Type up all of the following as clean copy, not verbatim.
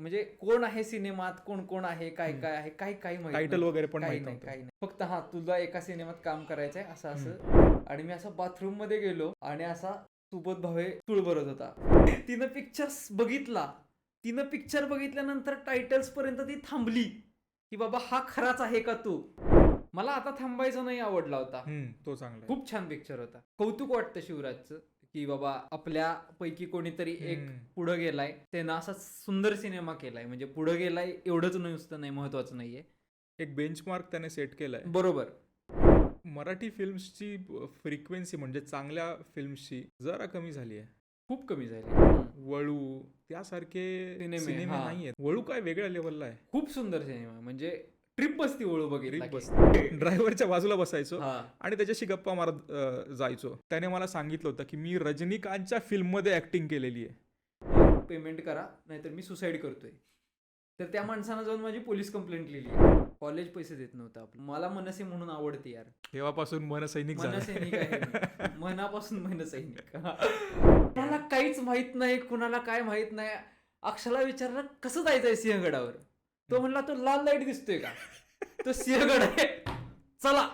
म्हणजे कोण आहे सिनेमात, कोण कोण आहे, काय काय आहे, काही माहिती टायटल वगैरे पण काही माहित नाही नव्हतं. काही नाही. फक्त तुला एका सिनेमात काम करायचंय असं असं. आणि मी असं बाथरूम मध्ये गेलो आणि असा सुबोध भावे चूळ भरत होता. तिनं पिक्चर बघितल्यानंतर टायटल्स पर्यंत ती थांबली की बाबा हा खराच आहे का तू. मला आता थांबायचं नाही आवडला होता. तो चांगला आहे. खूप छान पिक्चर होता. कौतुक वाटतं शिवराजचं की बाबा आपल्यापैकी कोणीतरी एक पुढं गेलाय, त्यानं असा सुंदर सिनेमा केलाय. म्हणजे पुढं गेलाय एवढंच नुसतं नाही, महत्वाचं नाहीये, एक बेंचमार्क त्याने सेट केलाय. बरोबर. मराठी फिल्म्सची फ्रिक्वेन्सी म्हणजे चांगल्या फिल्म्सची जरा कमी झाली आहे. खूप कमी झाली. वळू त्यासारखे सिनेमे, सिनेमे हा. नाहीयेत. वळू काय वेगळ्या लेवलला आहे. खूप सुंदर सिनेमा. म्हणजे ट्रिप बसती वळू बघितला की. ड्रायव्हरच्या बाजूला बसायचो हा. आणि त्याच्याशी गप्पा मारत जायचो. त्याने मला सांगितलं होतं की मी रजनीकांतच्या फिल्म मध्ये ऍक्टिंग केलेली आहे. पेमेंट करा नाहीतर मी सुसाईड करतोय. तर त्या माणसानं जाऊन माझी पोलीस कंप्लेंट लिहिली. कॉलेज पैसे देत नव्हतं आपलं. मला मनसे म्हणून आवडते यार. तेव्हापासून मनसैनिक झाला. मनसैनिक आहे मी. मनापासून मनसैनिक. कुणाला काहीच माहित नाही, कुणाला काय माहित नाही. अक्षला विचारलं कसं जायचंय सिंहगडावर. तो म्हणला तो लाल लाईट दिसतोय का, तो सिंहगड आहे, चला.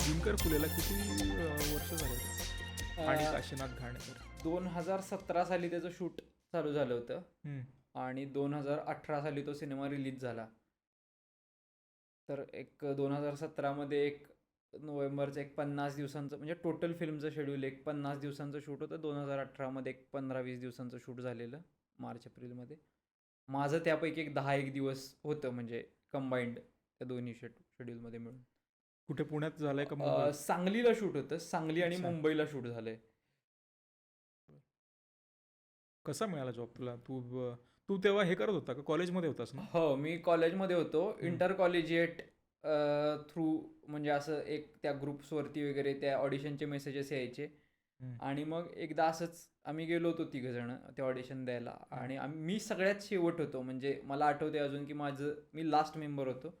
दिनकर फुलेला किती वर्ष झाले. आणि काशीनाथ घाणेकर 2017 साली त्याचं शूट चालू झालं होतं आणि 2018 साली तो सिनेमा रिलीज झाला. तर एक 2017 मध्ये एक नोव्हेंबरचं एक 50 दिवसांचं म्हणजे टोटल फिल्मचं शेड्यूल एक 50 दिवसांचं शूट होतं. 2018 मध्ये एक 15-20 दिवसांचं शूट झालेलं मार्च एप्रिलमध्ये. माझं त्यापैकी एक 10-1 दिवस होतं म्हणजे कंबाईंड त्या दोन्ही शेड्यूलमध्ये मिळून. कुठे पुण्यात झालंय का? सांगलीला शूट होतं. सांगली आणि मुंबईला शूट झालंय. कसा मिळाला जॉब तुला? तू तेव्हा हे करत होता का, कॉलेजमध्ये होतास ना? हो, मी कॉलेजमध्ये होतो. इंटर कॉलेजिएट थ्रू म्हणजे असं एक त्या ग्रुप्सवरती वगैरे त्या ऑडिशनचे मेसेजेस यायचे. आणि मग एकदा असंच आम्ही गेलो होतो 3 जण ते ऑडिशन द्यायला. आणि मी सगळ्यात शेवट होतो. म्हणजे मला आठवते अजून की मी लास्ट मेंबर होतो.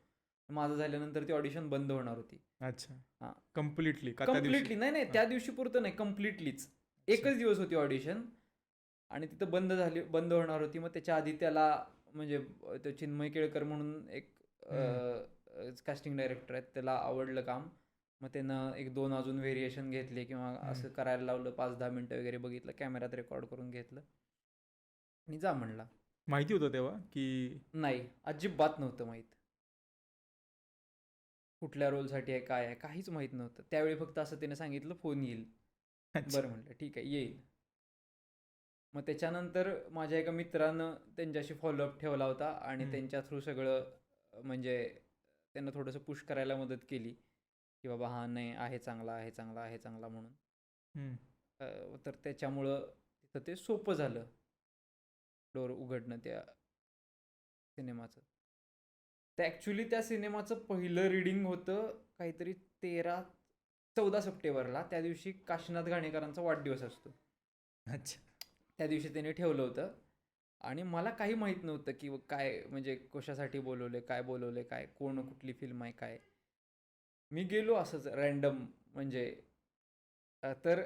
माझं झाल्यानंतर ती ऑडिशन बंद होणार होती. अच्छा. हा, कम्प्लिटली नाही त्या दिवशी पुरतं नाही, कम्प्लिटलीच एकच दिवस होती ऑडिशन आणि तिथं बंद होणार होती. मग त्याच्या आधी त्याला म्हणजे तो चिन्मय केळकर म्हणून एक कास्टिंग डायरेक्टर आहेत, त्याला आवडलं काम. मग त्यानं 1-2 अजून व्हेरिएशन घेतले किंवा असं करायला लावलं. 5-10 मिनिटं वगैरे बघितलं, कॅमेऱ्यात रेकॉर्ड करून घेतलं आणि जा म्हणला. माहिती होतं तेव्हा की? नाही, अजिबात नव्हतं माहीत. कुठल्या रोलसाठी आहे, काय आहे, काहीच माहीत नव्हतं त्यावेळी. फक्त असं त्याने सांगितलं फोन येईल. बरं म्हटलं ठीक आहे येईल. मग त्याच्यानंतर माझ्या एका मित्रानं त्यांच्याशी फॉलोअप ठेवला होता आणि त्यांच्या थ्रू सगळं म्हणजे त्यांना थोडंसं पुश करायला मदत केली की बाबा हा नाही आहे चांगला आहे चांगला आहे चांगला म्हणून. तर त्याच्यामुळं तिथं ते सोपं झालं डोर उघडणं त्या सिनेमाचं. तर ॲक्च्युली त्या सिनेमाचं पहिलं रीडिंग होतं काहीतरी 14 सप्टेंबरला. त्या दिवशी काशीनाथ घाणेकरांचा वाढदिवस असतो. अच्छा. त्या दिवशी त्याने ठेवलं होतं आणि मला काही माहीत नव्हतं की काय म्हणजे कशासाठी बोलवले, काय बोलवले, काय कोण कुठली फिल्म आहे काय. मी गेलो असंच रँडम म्हणजे. तर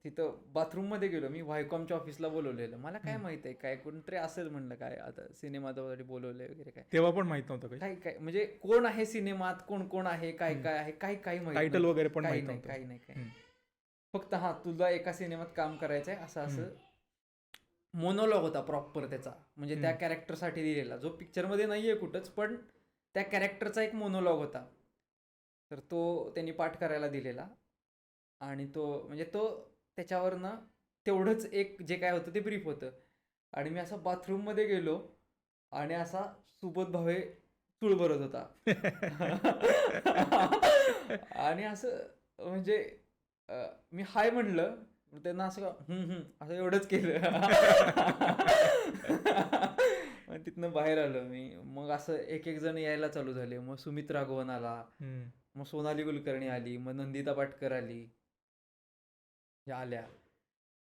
तिथं बाथरूममध्ये गेलो मी. व्हायकॉमच्या ऑफिसला बोलवलेलं. मला काय माहित आहे काय कोणतरी असेल म्हणलं काय आता सिनेमासाठी बोलवले वगैरे काय. तेव्हा पण माहित नव्हतं काय म्हणजे कोण आहे सिनेमात, कोण कोण आहे, काय काय आहे, काही माहित. टायटल वगैरे पण काही माहित नाही नव्हतं. काही. फक्त तुला एका सिनेमात काम करायचंय असं मोनोलॉग होता प्रॉपर त्याचा. म्हणजे त्या कॅरेक्टरसाठी दिलेला, जो पिक्चरमध्ये नाहीये कुठंच, पण त्या कॅरेक्टरचा एक मोनोलॉग होता. तर तो त्यांनी पाठ करायला दिलेला आणि तो त्याच्यावरनं तेवढंच एक जे काय होतं ते ब्रीफ होतं. आणि मी असं बाथरूममध्ये गेलो आणि असा सुबोध भावे चूळ भरत होता. आणि असं म्हणजे मी हाय म्हणलं, त्यांना असं असं एवढंच केलं. तिथनं बाहेर आलो मी. मग असं एक जण यायला चालू झाले. मग सुमित राघवन आला, मग सोनाली कुलकर्णी आली, मग नंदिता पाटकर आली, आल्या.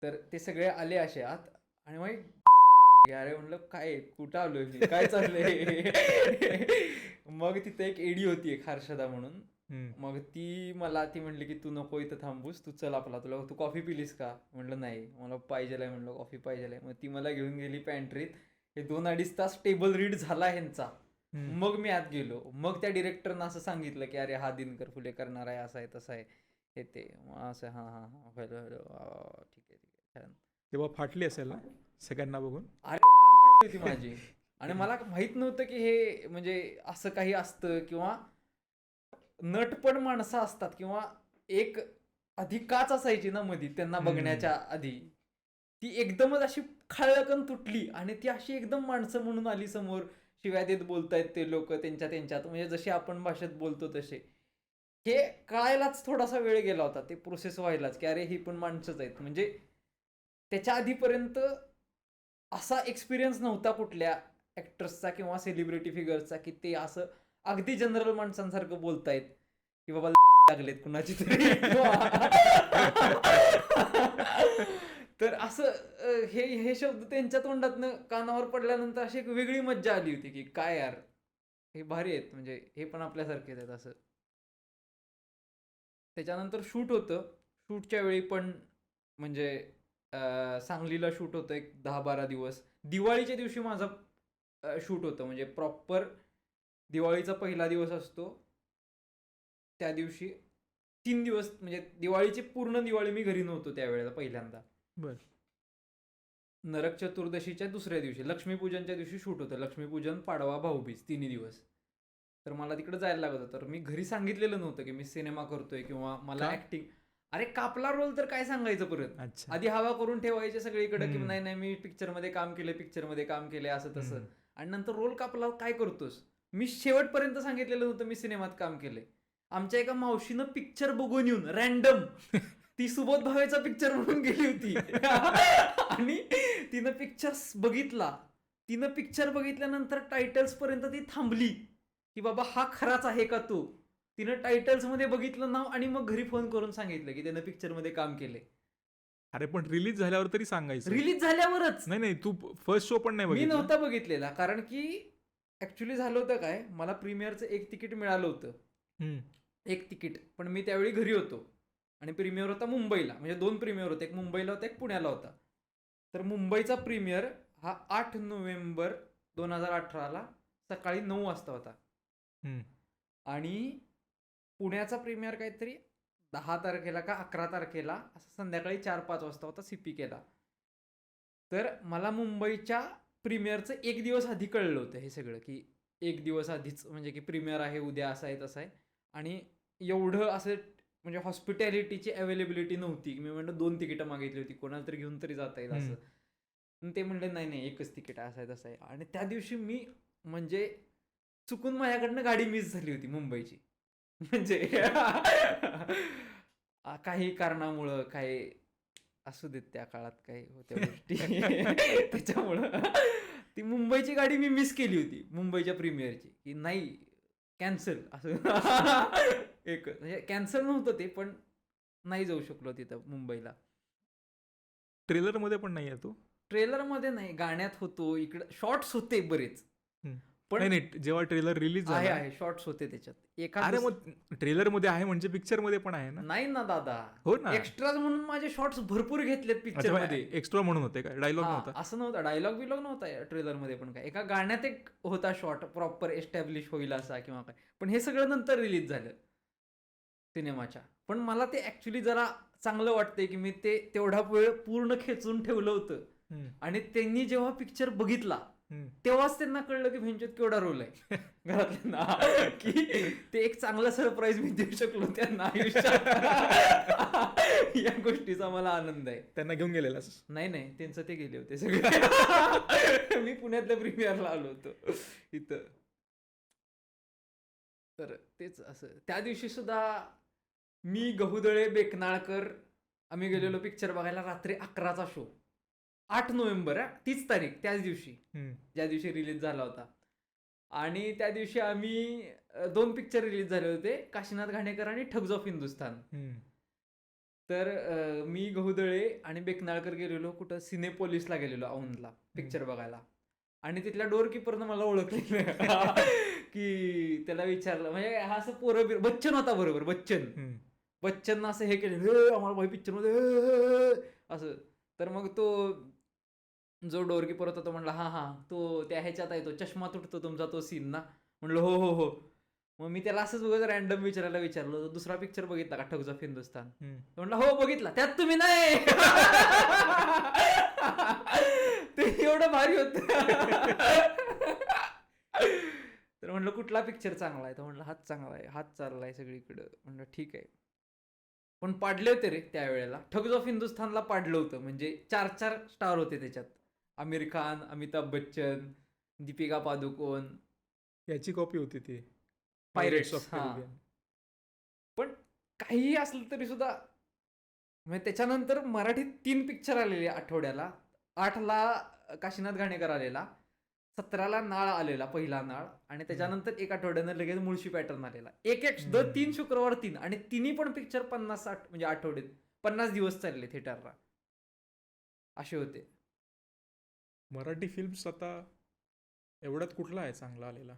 तर ते सगळे आले असे आत आणि मग अरे म्हणलं काय कुठं आलोय मी, काय चाललंय. मग तिथे एक एडी होती, एक हर्षदा म्हणून. हम्म. मग ती म्हणली की तू नको इथं थांबूस, तू चल आपला, तू कॉफी पिलीस का? म्हणलं नाही, मला पाहिजे म्हणलं कॉफी पाहिजे. मग ती मला घेऊन गेली पॅन्ट्रीत. हे 2-2.5 तास टेबल रीड झाला ह्यांचा. हम्म. मग मी आत गेलो. मग त्या डिरेक्टरनं असं सांगितलं की अरे हा दिनकर फुले करणार आहे, असं आहे तसं आहे हे ते. मग असं हां हां हां हॅलो हॅलो ठीक आहे छान. तेव्हा फाटली असेल ना सगळ्यांना बघून? होती माझी. आणि मला माहित नव्हतं की हे म्हणजे असं काही असतं, किंवा नटपण माणसं असतात, किंवा एक आधी काच असायची ना मधी त्यांना बघण्याच्या आधी, ती एकदमच अशी खळकन तुटली आणि ती अशी एकदम माणसं म्हणून आली समोर. शिव्या देत बोलतायत ते लोक त्यांच्यात, म्हणजे जशी आपण भाषेत बोलतो तसे. हे कळायलाच थोडासा वेळ गेला होता, ते प्रोसेस व्हायलाच की अरे ही पण माणसंच आहेत. म्हणजे त्याच्या आधीपर्यंत असा एक्सपिरियन्स नव्हता कुठल्या ऍक्टर्सचा किंवा सेलिब्रिटी फिगर्सचा की ते असं अगदी जनरल माणसांसारखं बोलतायत की बाबा लागलेत कुणाची तरी. तर असं हे शब्द त्यांच्या तोंडातनं कानावर पडल्यानंतर अशी एक वेगळी मज्जा आली होती की काय यार, हे भारी आहेत, म्हणजे हे पण आपल्यासारखेच आहेत असं. त्याच्यानंतर शूट होतं. शूटच्या वेळी पण म्हणजे सांगलीला शूट होतं एक 10-12 दिवस. दिवाळीच्या दिवशी माझं शूट होतं, म्हणजे प्रॉपर दिवाळीचा पहिला दिवस असतो त्या दिवशी 3 दिवस, म्हणजे दिवाळीची पूर्ण दिवाळी मी घरी नव्हतो त्यावेळेला पहिल्यांदा. बर. नरक चतुर्दशीच्या दुसऱ्या दिवशी लक्ष्मीपूजनच्या दिवशी शूट होतं. लक्ष्मीपूजन, पाडवा, भाऊबीज 3 दिवस. तर मला तिकडे जायला लागत होतं. तर मी घरी सांगितलेलं नव्हतं की मी सिनेमा करतोय किंवा मला का? ऍक्टिंग. अरे कापला रोल तर काय सांगायचं परत. अच्छा. आधी हवा करून ठेवायचे सगळीकडे की हम्म. नाही नाही मी पिक्चरमध्ये काम केले असं तसं. हम्म. आणि नंतर रोल कापला काय करतोस. मी शेवटपर्यंत सांगितलेलं नव्हतं मी सिनेमात काम केलंय. आमच्या एका मावशीनं पिक्चर बघून येऊन रॅन्डम ती सुबोध भावेचा पिक्चर म्हणून गेली होती. आणि तिनं पिक्चर बघितल्यानंतर टायटल्स पर्यंत ती थांबली की बाबा हा खराच आहे का तो. तिनं टायटल्स मध्ये बघितलं नाव आणि मग घरी फोन करून सांगितलं की त्यानं पिक्चर मध्ये काम केलंय. अरे पण रिलीज झाल्यावर तरी सांगायचं. रिलीज झाल्यावरच. नाही तू फर्स्ट शो पण नाही मी बघितला? नव्हता बघितलेला, कारण की ऍक्च्युली झालं होतं काय, मला प्रीमियरचं एक तिकीट मिळालं होतं. एक तिकीट, पण मी त्यावेळी घरी होतो आणि प्रीमियर होता मुंबईला. म्हणजे 2 प्रीमियर होते, एक मुंबईला होता एक पुण्याला होता. तर मुंबईचा प्रीमियर हा 8 नोव्हेंबर 2018ला सकाळी 9 वाजता होता. आणि पुण्याचा प्रीमियर काहीतरी 10 तारखेला का 11 तारखेला असं संध्याकाळी 4-5 वाजता होता CPKला. तर मला मुंबईच्या प्रीमियरचं 1 दिवस आधी कळलं होतं हे सगळं, की 1 दिवस आधीच, म्हणजे की प्रीमियर आहे उद्या, असं आहे तसं आहे. आणि एवढं असं म्हणजे हॉस्पिटॅलिटीची अवेलेबिलिटी नव्हती. मी म्हणलं 2 तिकीटं मागितली होती, कोणाला तरी घेऊन तरी जाता येईल असं. पण ते म्हणले नाही एकच तिकीट आहे, असं आहे तसं आहे. आणि त्या दिवशी मी म्हणजे चुकून माझ्याकडनं गाडी मिस झाली होती मुंबईची. म्हणजे काही कारणामुळं, काही असू देत त्या काळात काही होत्या गोष्टी. त्याच्यामुळं ती मुंबईची गाडी मी मिस केली होती मुंबईच्या प्रीमियरची, की नाही कॅन्सल असं. एक म्हणजे कॅन्सल नव्हतं ते, पण नाही जाऊ शकलो तिथं मुंबईला. ट्रेलर मध्ये पण नाही आहे तू? ट्रेलर मध्ये नाही, गाण्यात होतो, इकडे शॉर्ट्स होते बरेच. पण नाही जेव्हा ट्रेलर रिलीज झाला आहे शॉर्ट्स होते त्याच्यात. अरे मग ट्रेलर मध्ये आहे म्हणजे पिक्चर मध्ये पण आहे ना? नाही ना दादा, हो ना. एक्स्ट्रा म्हणून माझे शॉर्ट्स भरपूर घेतलेत पिक्चर मध्ये. एक्स्ट्रा म्हणून होते काय? डायलॉग नव्हता? असं नव्हतं, डायलॉग बिलॉग नव्हता ट्रेलर मध्ये. पण काय एका गाण्यात एक होता शॉर्ट प्रॉपर एस्टॅब्लिश होईल असा किंवा काय. पण हे सगळं नंतर रिलीज झालं सिनेमाच्या. पण मला ते ऍक्च्युली जरा चांगलं वाटतंय की मी ते तेवढा वेळ पूर्ण खेचून ठेवलं होतं. आणि त्यांनी जेव्हा पिक्चर बघितला तेव्हाच त्यांना कळलं की भेंचोत केवढा रोल आहे घरातल्यांना, की ते एक चांगला सरप्राईज मी देऊ शकलो त्यांना आयुष्यात. या गोष्टीचा मला आनंद आहे. त्यांना घेऊन गेलेला? नाही त्यांचं ते गेले होते सगळे. मी पुण्यातल्या प्रीमियरला आलो होतो इथं. तर तेच असं त्या दिवशी सुद्धा मी, गहुदळे, बेकनाळकर आम्ही गेलेलो पिक्चर बघायला. रात्री 11चा शो, 8 नोव्हेंबर, तीच तारीख, त्याच दिवशी ज्या दिवशी रिलीज झाला होता. आणि त्या दिवशी आम्ही 2 पिक्चर रिलीज झाले होते, काशीनाथ घाणेकर आणि ठग्स ऑफ हिंदुस्तान. तर मी, गहुदळे आणि बेकनाळकर गेलेलो कुठं, सिनेपोलिसला गेलेलो औंधला पिक्चर बघायला. आणि तिथल्या डोअर किपरनं मला ओळखलेलं की त्याला विचारलं, म्हणजे हा असं पोरं बच्चन होता बरोबर, बच्चन हम्म. बच्चननं असं हे केलं, "हे, आम्हाला भाई पिक्चर मध्ये हे, असं." तर मग तो जो डोरकीपर होता तो म्हणला, हा हा, तो त्या ह्याच्यात आहे, तो चष्मा तुटतो तुमचा तो सीन ना. म्हणलं हो हो हो. मग मी त्याला असंच बघत रॅन्डम विचारलं, दुसरा पिक्चर बघितला का ठग ऑफ हिंदुस्तान? हम्म. तो म्हणला हो बघितला, त्यात तुम्ही नाही. ते एवढं भारी होत. तर म्हणलं कुठला पिक्चर चांगला आहे? तर म्हणलं हाच चांगला आहे, हाच चाललाय सगळीकडं. म्हणलं ठीक आहे. पण पाडले होते रे त्यावेळेला. ठग्स ऑफ हिंदुस्थानला पाडलं होतं, म्हणजे 4 स्टार होते त्याच्यात. आमिर खान, अमिताभ बच्चन, दीपिका पादुकोण, याची कॉपी होती ती, पायरेट्स. ऑफ हा. कॅरिबियन. पण काहीही असलं तरी सुद्धा, म्हणजे त्याच्यानंतर मराठीत 3 पिक्चर आलेले आठवड्याला. 8ला काशीनाथ घाणेकर आलेला, 17ला नाळ आलेला, पहिला नाळ, आणि त्याच्यानंतर 1 आठवड्यानं लगेच मुळशी पॅटर्न आलेला. एक दर 3 शुक्रवार 3, आणि तिन्ही पण पिक्चर 50-60 म्हणजे आठवड्यात 50 दिवस चालले थिएटरला, असे होते. मराठी फिल्म्स आता एवढ्यात कुठला आहे चांगला आलेला?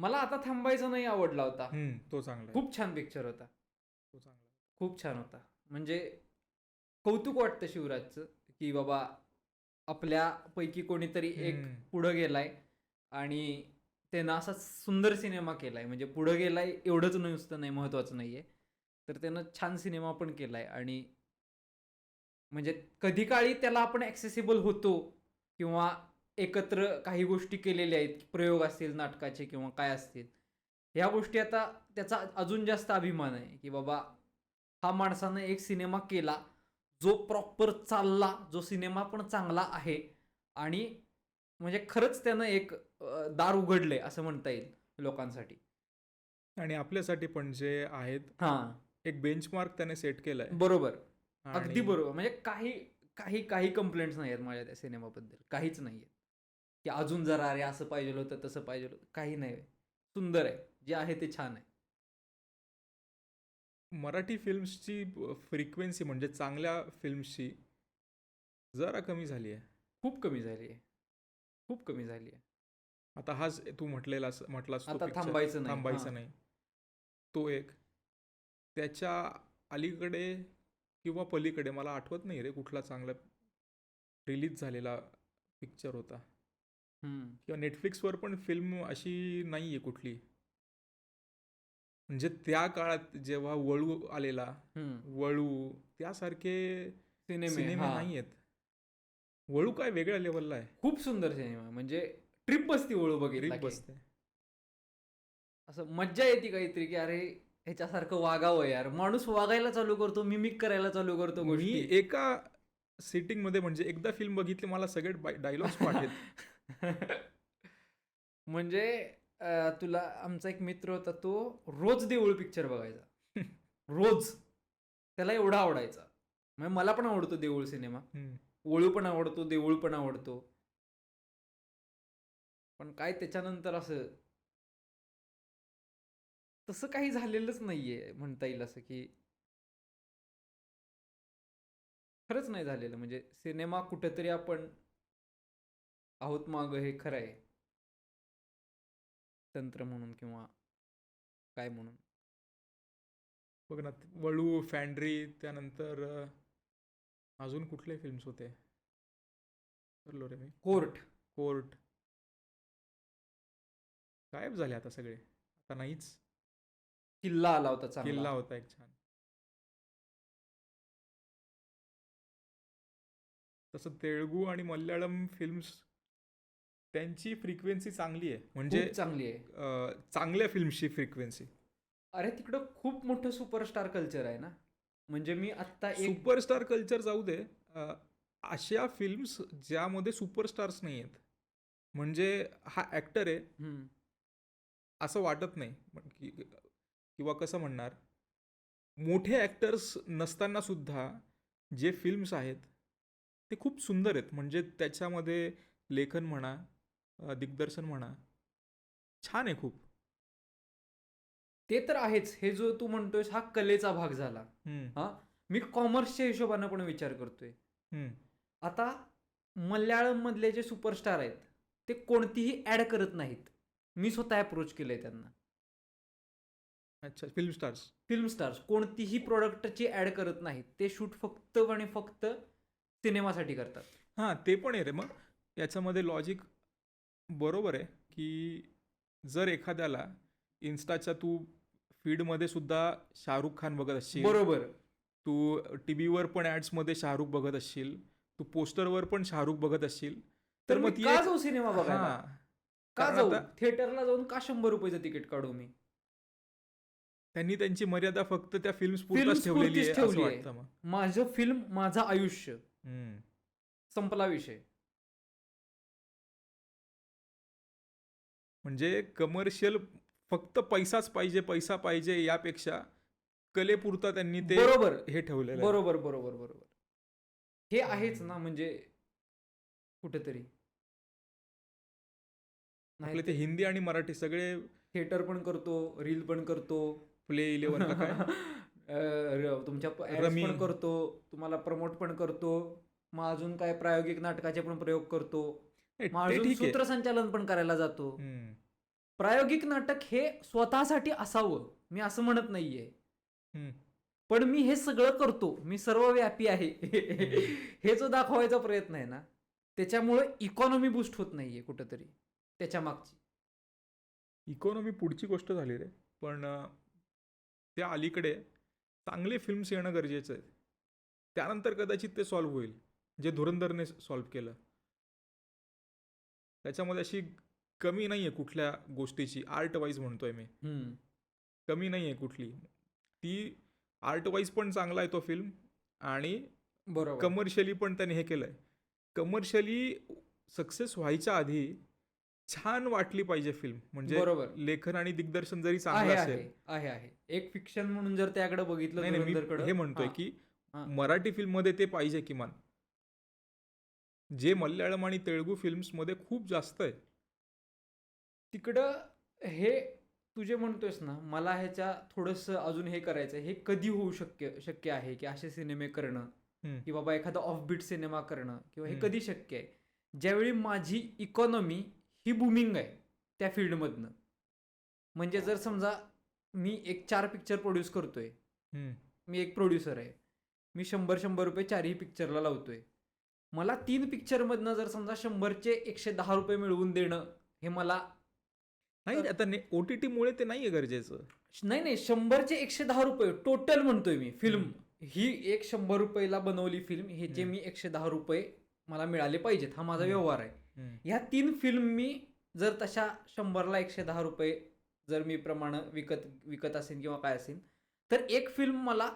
मला आता थांबायचं नाही आवडला होता. तो चांगला आहे. खूप छान पिक्चर होता, तो चांगला आहे. खूप छान होता. म्हणजे कौतुक वाटतं शिवराजचं, की बाबा आपल्यापैकी कोणीतरी एक पुढं गेलाय आणि त्यानं असा सुंदर सिनेमा केलाय. म्हणजे पुढं गेलाय एवढंच नुसतं नाही, महत्वाचं नाहीये, तर त्यानं छान सिनेमा पण केलाय. आणि म्हणजे कधी काळी त्याला आपण ॲक्सेसिबल होतो, किंवा एकत्र काही गोष्टी केलेल्या आहेत, प्रयोग असतील नाटकाचे किंवा काय असतील, ह्या गोष्टी आता त्याचा अजून जास्त अभिमान आहे, की बाबा हा माणसानं एक सिनेमा केला जो प्रॉपर चालला, जो सिनेमा पण चांगला आहे, आणि म्हणजे खरंच त्यानं एक दार उघडलंय असं म्हणता येईल लोकांसाठी. आणि आपल्यासाठी पण जे आहेत, हां, एक बेंचमार्क त्याने सेट केलाय. बरोबर, अगदी आणि बरोबर. म्हणजे काही काही काही कंप्लेंट्स नाही आहेत माझ्या त्या सिनेमाबद्दल, काहीच नाही आहेत, की अजून जरा अरे असं पाहिजे होतं, तसं पाहिजे होतं, काही नाही. सुंदर आहे, जे आहे ते छान आहे. मराठी फिल्म्सची फ्रिक्वेन्सी म्हणजे चांगल्या फिल्म्सची जरा कमी झाली आहे. खूप कमी झाली आहे, खूप कमी झाली आहे. आता हाच तू म्हटलास तो आता picture, थांबायचं नाही. थांबायचं हां. नाही, तो एक. त्याच्या अलीकडे किंवा पलीकडे मला आठवत नाही रे कुठला चांगला रिलीज झालेला पिक्चर होता. हम्म. किंवा नेटफ्लिक्सवर पण फिल्म अशी नाही आहे कुठली. म्हणजे त्या काळात जेव्हा वळू आलेला, हम्म. वळू त्यासारखे सिनेमे सिनेमे हां, नाही आहेत. वळू काय वेगळ्या लेवलला आहे. खूप सुंदर सिनेमा, म्हणजे ट्रिप बसती ओळू बघितला ट्रिप की. बसते. असं मज्जा येते काहीतरी, की अरे ह्याच्यासारखं वागावं यार. माणूस वागायला चालू करतो, मिमिक करायला चालू करतो मी गोष्टी. एका सिटिंग मध्ये म्हणजे एकदा फिल्म बघितली, मला सगळे डायलॉग्स पाठ आहेत. म्हणजे तुला आमचा एक मित्र होता, तो रोज देऊळ पिक्चर बघायचा, रोज. त्याला एवढा आवडायचा. म्हणजे मला पण आवडतो देऊळ सिनेमा, ओळू पण आवडतो, देऊळ पण आवडतो. पण काय त्याच्यानंतर असं तसं काही झालेलंच नाहीये म्हणता येईल, असं की खरंच नाही झालेलं. म्हणजे सिनेमा कुठेतरी आपण आहोत मागं, हे खरं आहे, तंत्र म्हणून किंवा काय म्हणून. बघ ना, वळू, फॅन्ड्री, त्यानंतर अजून कुठले फिल्म्स होते ठरलो रे मी. कोर्ट कोर्ट गायब झाले आता सगळे, आता नाहीच. किल्ला आला होता चांगला. किल्ला होता एक छान. तसं तेलुगू आणि मल्याळम फिल्म्स त्यांची फ्रिक्वेन्सी चांगली आहे, म्हणजे खूप चांगली आहे. चांगल्या फिल्म्सची फ्रिक्वेन्सी. अरे तिकडं खूप मोठं सुपरस्टार कल्चर आहे ना. म्हणजे मी आत्ता एक सुपरस्टार कल्चर जाऊ दे, अशा फिल्म्स ज्यामध्ये सुपरस्टार्स नाही आहेत, म्हणजे हा ॲक्टर आहे हम्म, असं वाटत नाही, किंवा कसं म्हणणार, मोठे ॲक्टर्स नसताना सुद्धा जे फिल्म्स आहेत ते खूप सुंदर आहेत. म्हणजे त्याच्यामध्ये लेखन म्हणा, दिग्दर्शन म्हणा, छान आहे खूप. ते तर आहेच. हे जो तू म्हणतोयस हा कलेचा भाग झाला. हा, मी कॉमर्सच्या हिशोबानं पण विचार करतोय. आता मल्याळम मधले जे सुपरस्टार आहेत ते कोणतीही ऍड करत नाहीत. मी स्वतः अप्रोच केलंय त्यांना. अच्छा, फिल्म स्टार्स. फिल्म स्टार्स कोणतीही प्रोडक्टची ऍड करत नाहीत, ते शूट फक्त आणि फक्त सिनेमासाठी करतात. हां, ते पण आहे रे. मग याच्यामध्ये लॉजिक बरोबर आहे, की जर एखाद्याला इन्स्टाच्या तू फीडमध्ये सुद्धा शाहरुख खान बघत असशील, बरोबर. तू टी व्हीवर पण ॲड्समध्ये शाहरुख बघत असशील, तू पोस्टरवर पण शाहरुख बघत असशील, तर मग मी ती का एक जाऊ सिनेमा बघायला? हां, का कारण जाऊ आता थिएटरला जाऊन? का 100 रुपयाचं तिकीट काढू मी? त्यांनी त्यांची मर्यादा फक्त त्या फिल्म्स पुरताच फिल्म्स ठेवलेली पुरतीच आहे असं ठेवली आहे. वाटतं मग. माझं फिल्म माझं आयुष्य, हम्म. संपला विषय. म्हणजे कमर्शियल फक्त पैसाच पाहिजे, पैसा पाहिजे यापेक्षा कलेपुरता त्यांनी ते बरोबर हे ठेवलेलं आहे. बरोबर बरोबर बरोबर. हे आहेच ना म्हणजे कुठेतरी. नाही आपले ते हिंदी आणि मराठी सगळे थिएटर पण करतो, रील पण करतो, प्ले 11 का काय तुमच्या ऍड्स रमी. पण करतो, तुम्हाला प्रमोट पण करतो, मग अजून काय प्रायोगिक नाटकाचे पण प्रयोग करतो, हे मग ते अजून ठीक आहे. सूत्रसंचालन पण करायला जातो. हम्म. प्रायोगिक नाटक हे स्वतःसाठी असावं मी असं म्हणत नाहीये, हम्म. पण मी हे सगळं करतो, मी सर्वव्यापी आहे हे जो दाखवायचा प्रयत्न आहे ना, त्याच्यामुळे इकॉनॉमी बूस्ट होत नाहीये कुठंतरी त्याच्या मागची. इकॉनॉमी पुढची गोष्ट झाली रे, पण त्या अलीकडे चांगले फिल्म्स येणं गरजेचं आहे. त्यानंतर कदाचित ते सॉल्व्ह होईल, जे धुरंधरने सॉल्व्ह केलं. त्याच्यामध्ये अशी कमी नाही आहे कुठल्या गोष्टीची, आर्ट वाईज म्हणतोय मी, कमी नाही आहे कुठली. ती आर्ट वाईज पण चांगला आहे तो फिल्म, आणि बरोबर. कमर्शियली पण त्याने हे केलंय. कमर्शियली सक्सेस व्हायच्या आधी छान वाटली पाहिजे फिल्म, म्हणजे बरोबर. लेखन आणि दिग्दर्शन जरी आहे चांगलं आहे असेल. आहे आहे एक फिक्शन म्हणून जर त्याकडे बघितलं नाही नाही, मी धुरंधरकडं, हे म्हणतोय हां, की हां. मराठी फिल्ममध्ये ते पाहिजे किमान, जे मल्याळम आणि तेलुगू फिल्म्समध्ये खूप जास्त आहे. तिकडं हे तू जे म्हणतोयस ना, मला ह्याच्या थोडंसं अजून हे करायचं आहे. हे कधी होऊ शक्य आहे की असे सिनेमे करणं, हम्म. की बाबा एखादा ऑफबीट सिनेमा करणं, किंवा हे हम्म. कधी शक्य आहे? ज्यावेळी माझी इकॉनॉमी ही बूमिंग आहे त्या फील्डमधनं. म्हणजे जर समजा मी एक 4 पिक्चर प्रोड्यूस करतोय, हम्म. मी एक प्रोड्युसर आहे, मी 100-100 रुपये 4ही पिक्चरला लावतोय, मला 3 पिक्चरमधनं जर समजा 100चे 110 रुपये मिळवून देणं हे मला नाही आता ओ टी टीमुळे ते नाही आहे गरजेचं. नाही 100चे 110 रुपये टोटल म्हणतोय मी. फिल्म ही एक 100 रुपयाला बनवली फिल्म, ह्याचे मी 110 रुपये मला मिळाले पाहिजेत, हा माझा व्यवहार आहे. ह्या 3 फिल्म मी जर तशा 100ला 110 रुपये जर मी प्रमाण विकत असेल किंवा काय असेल, तर एक फिल्म मला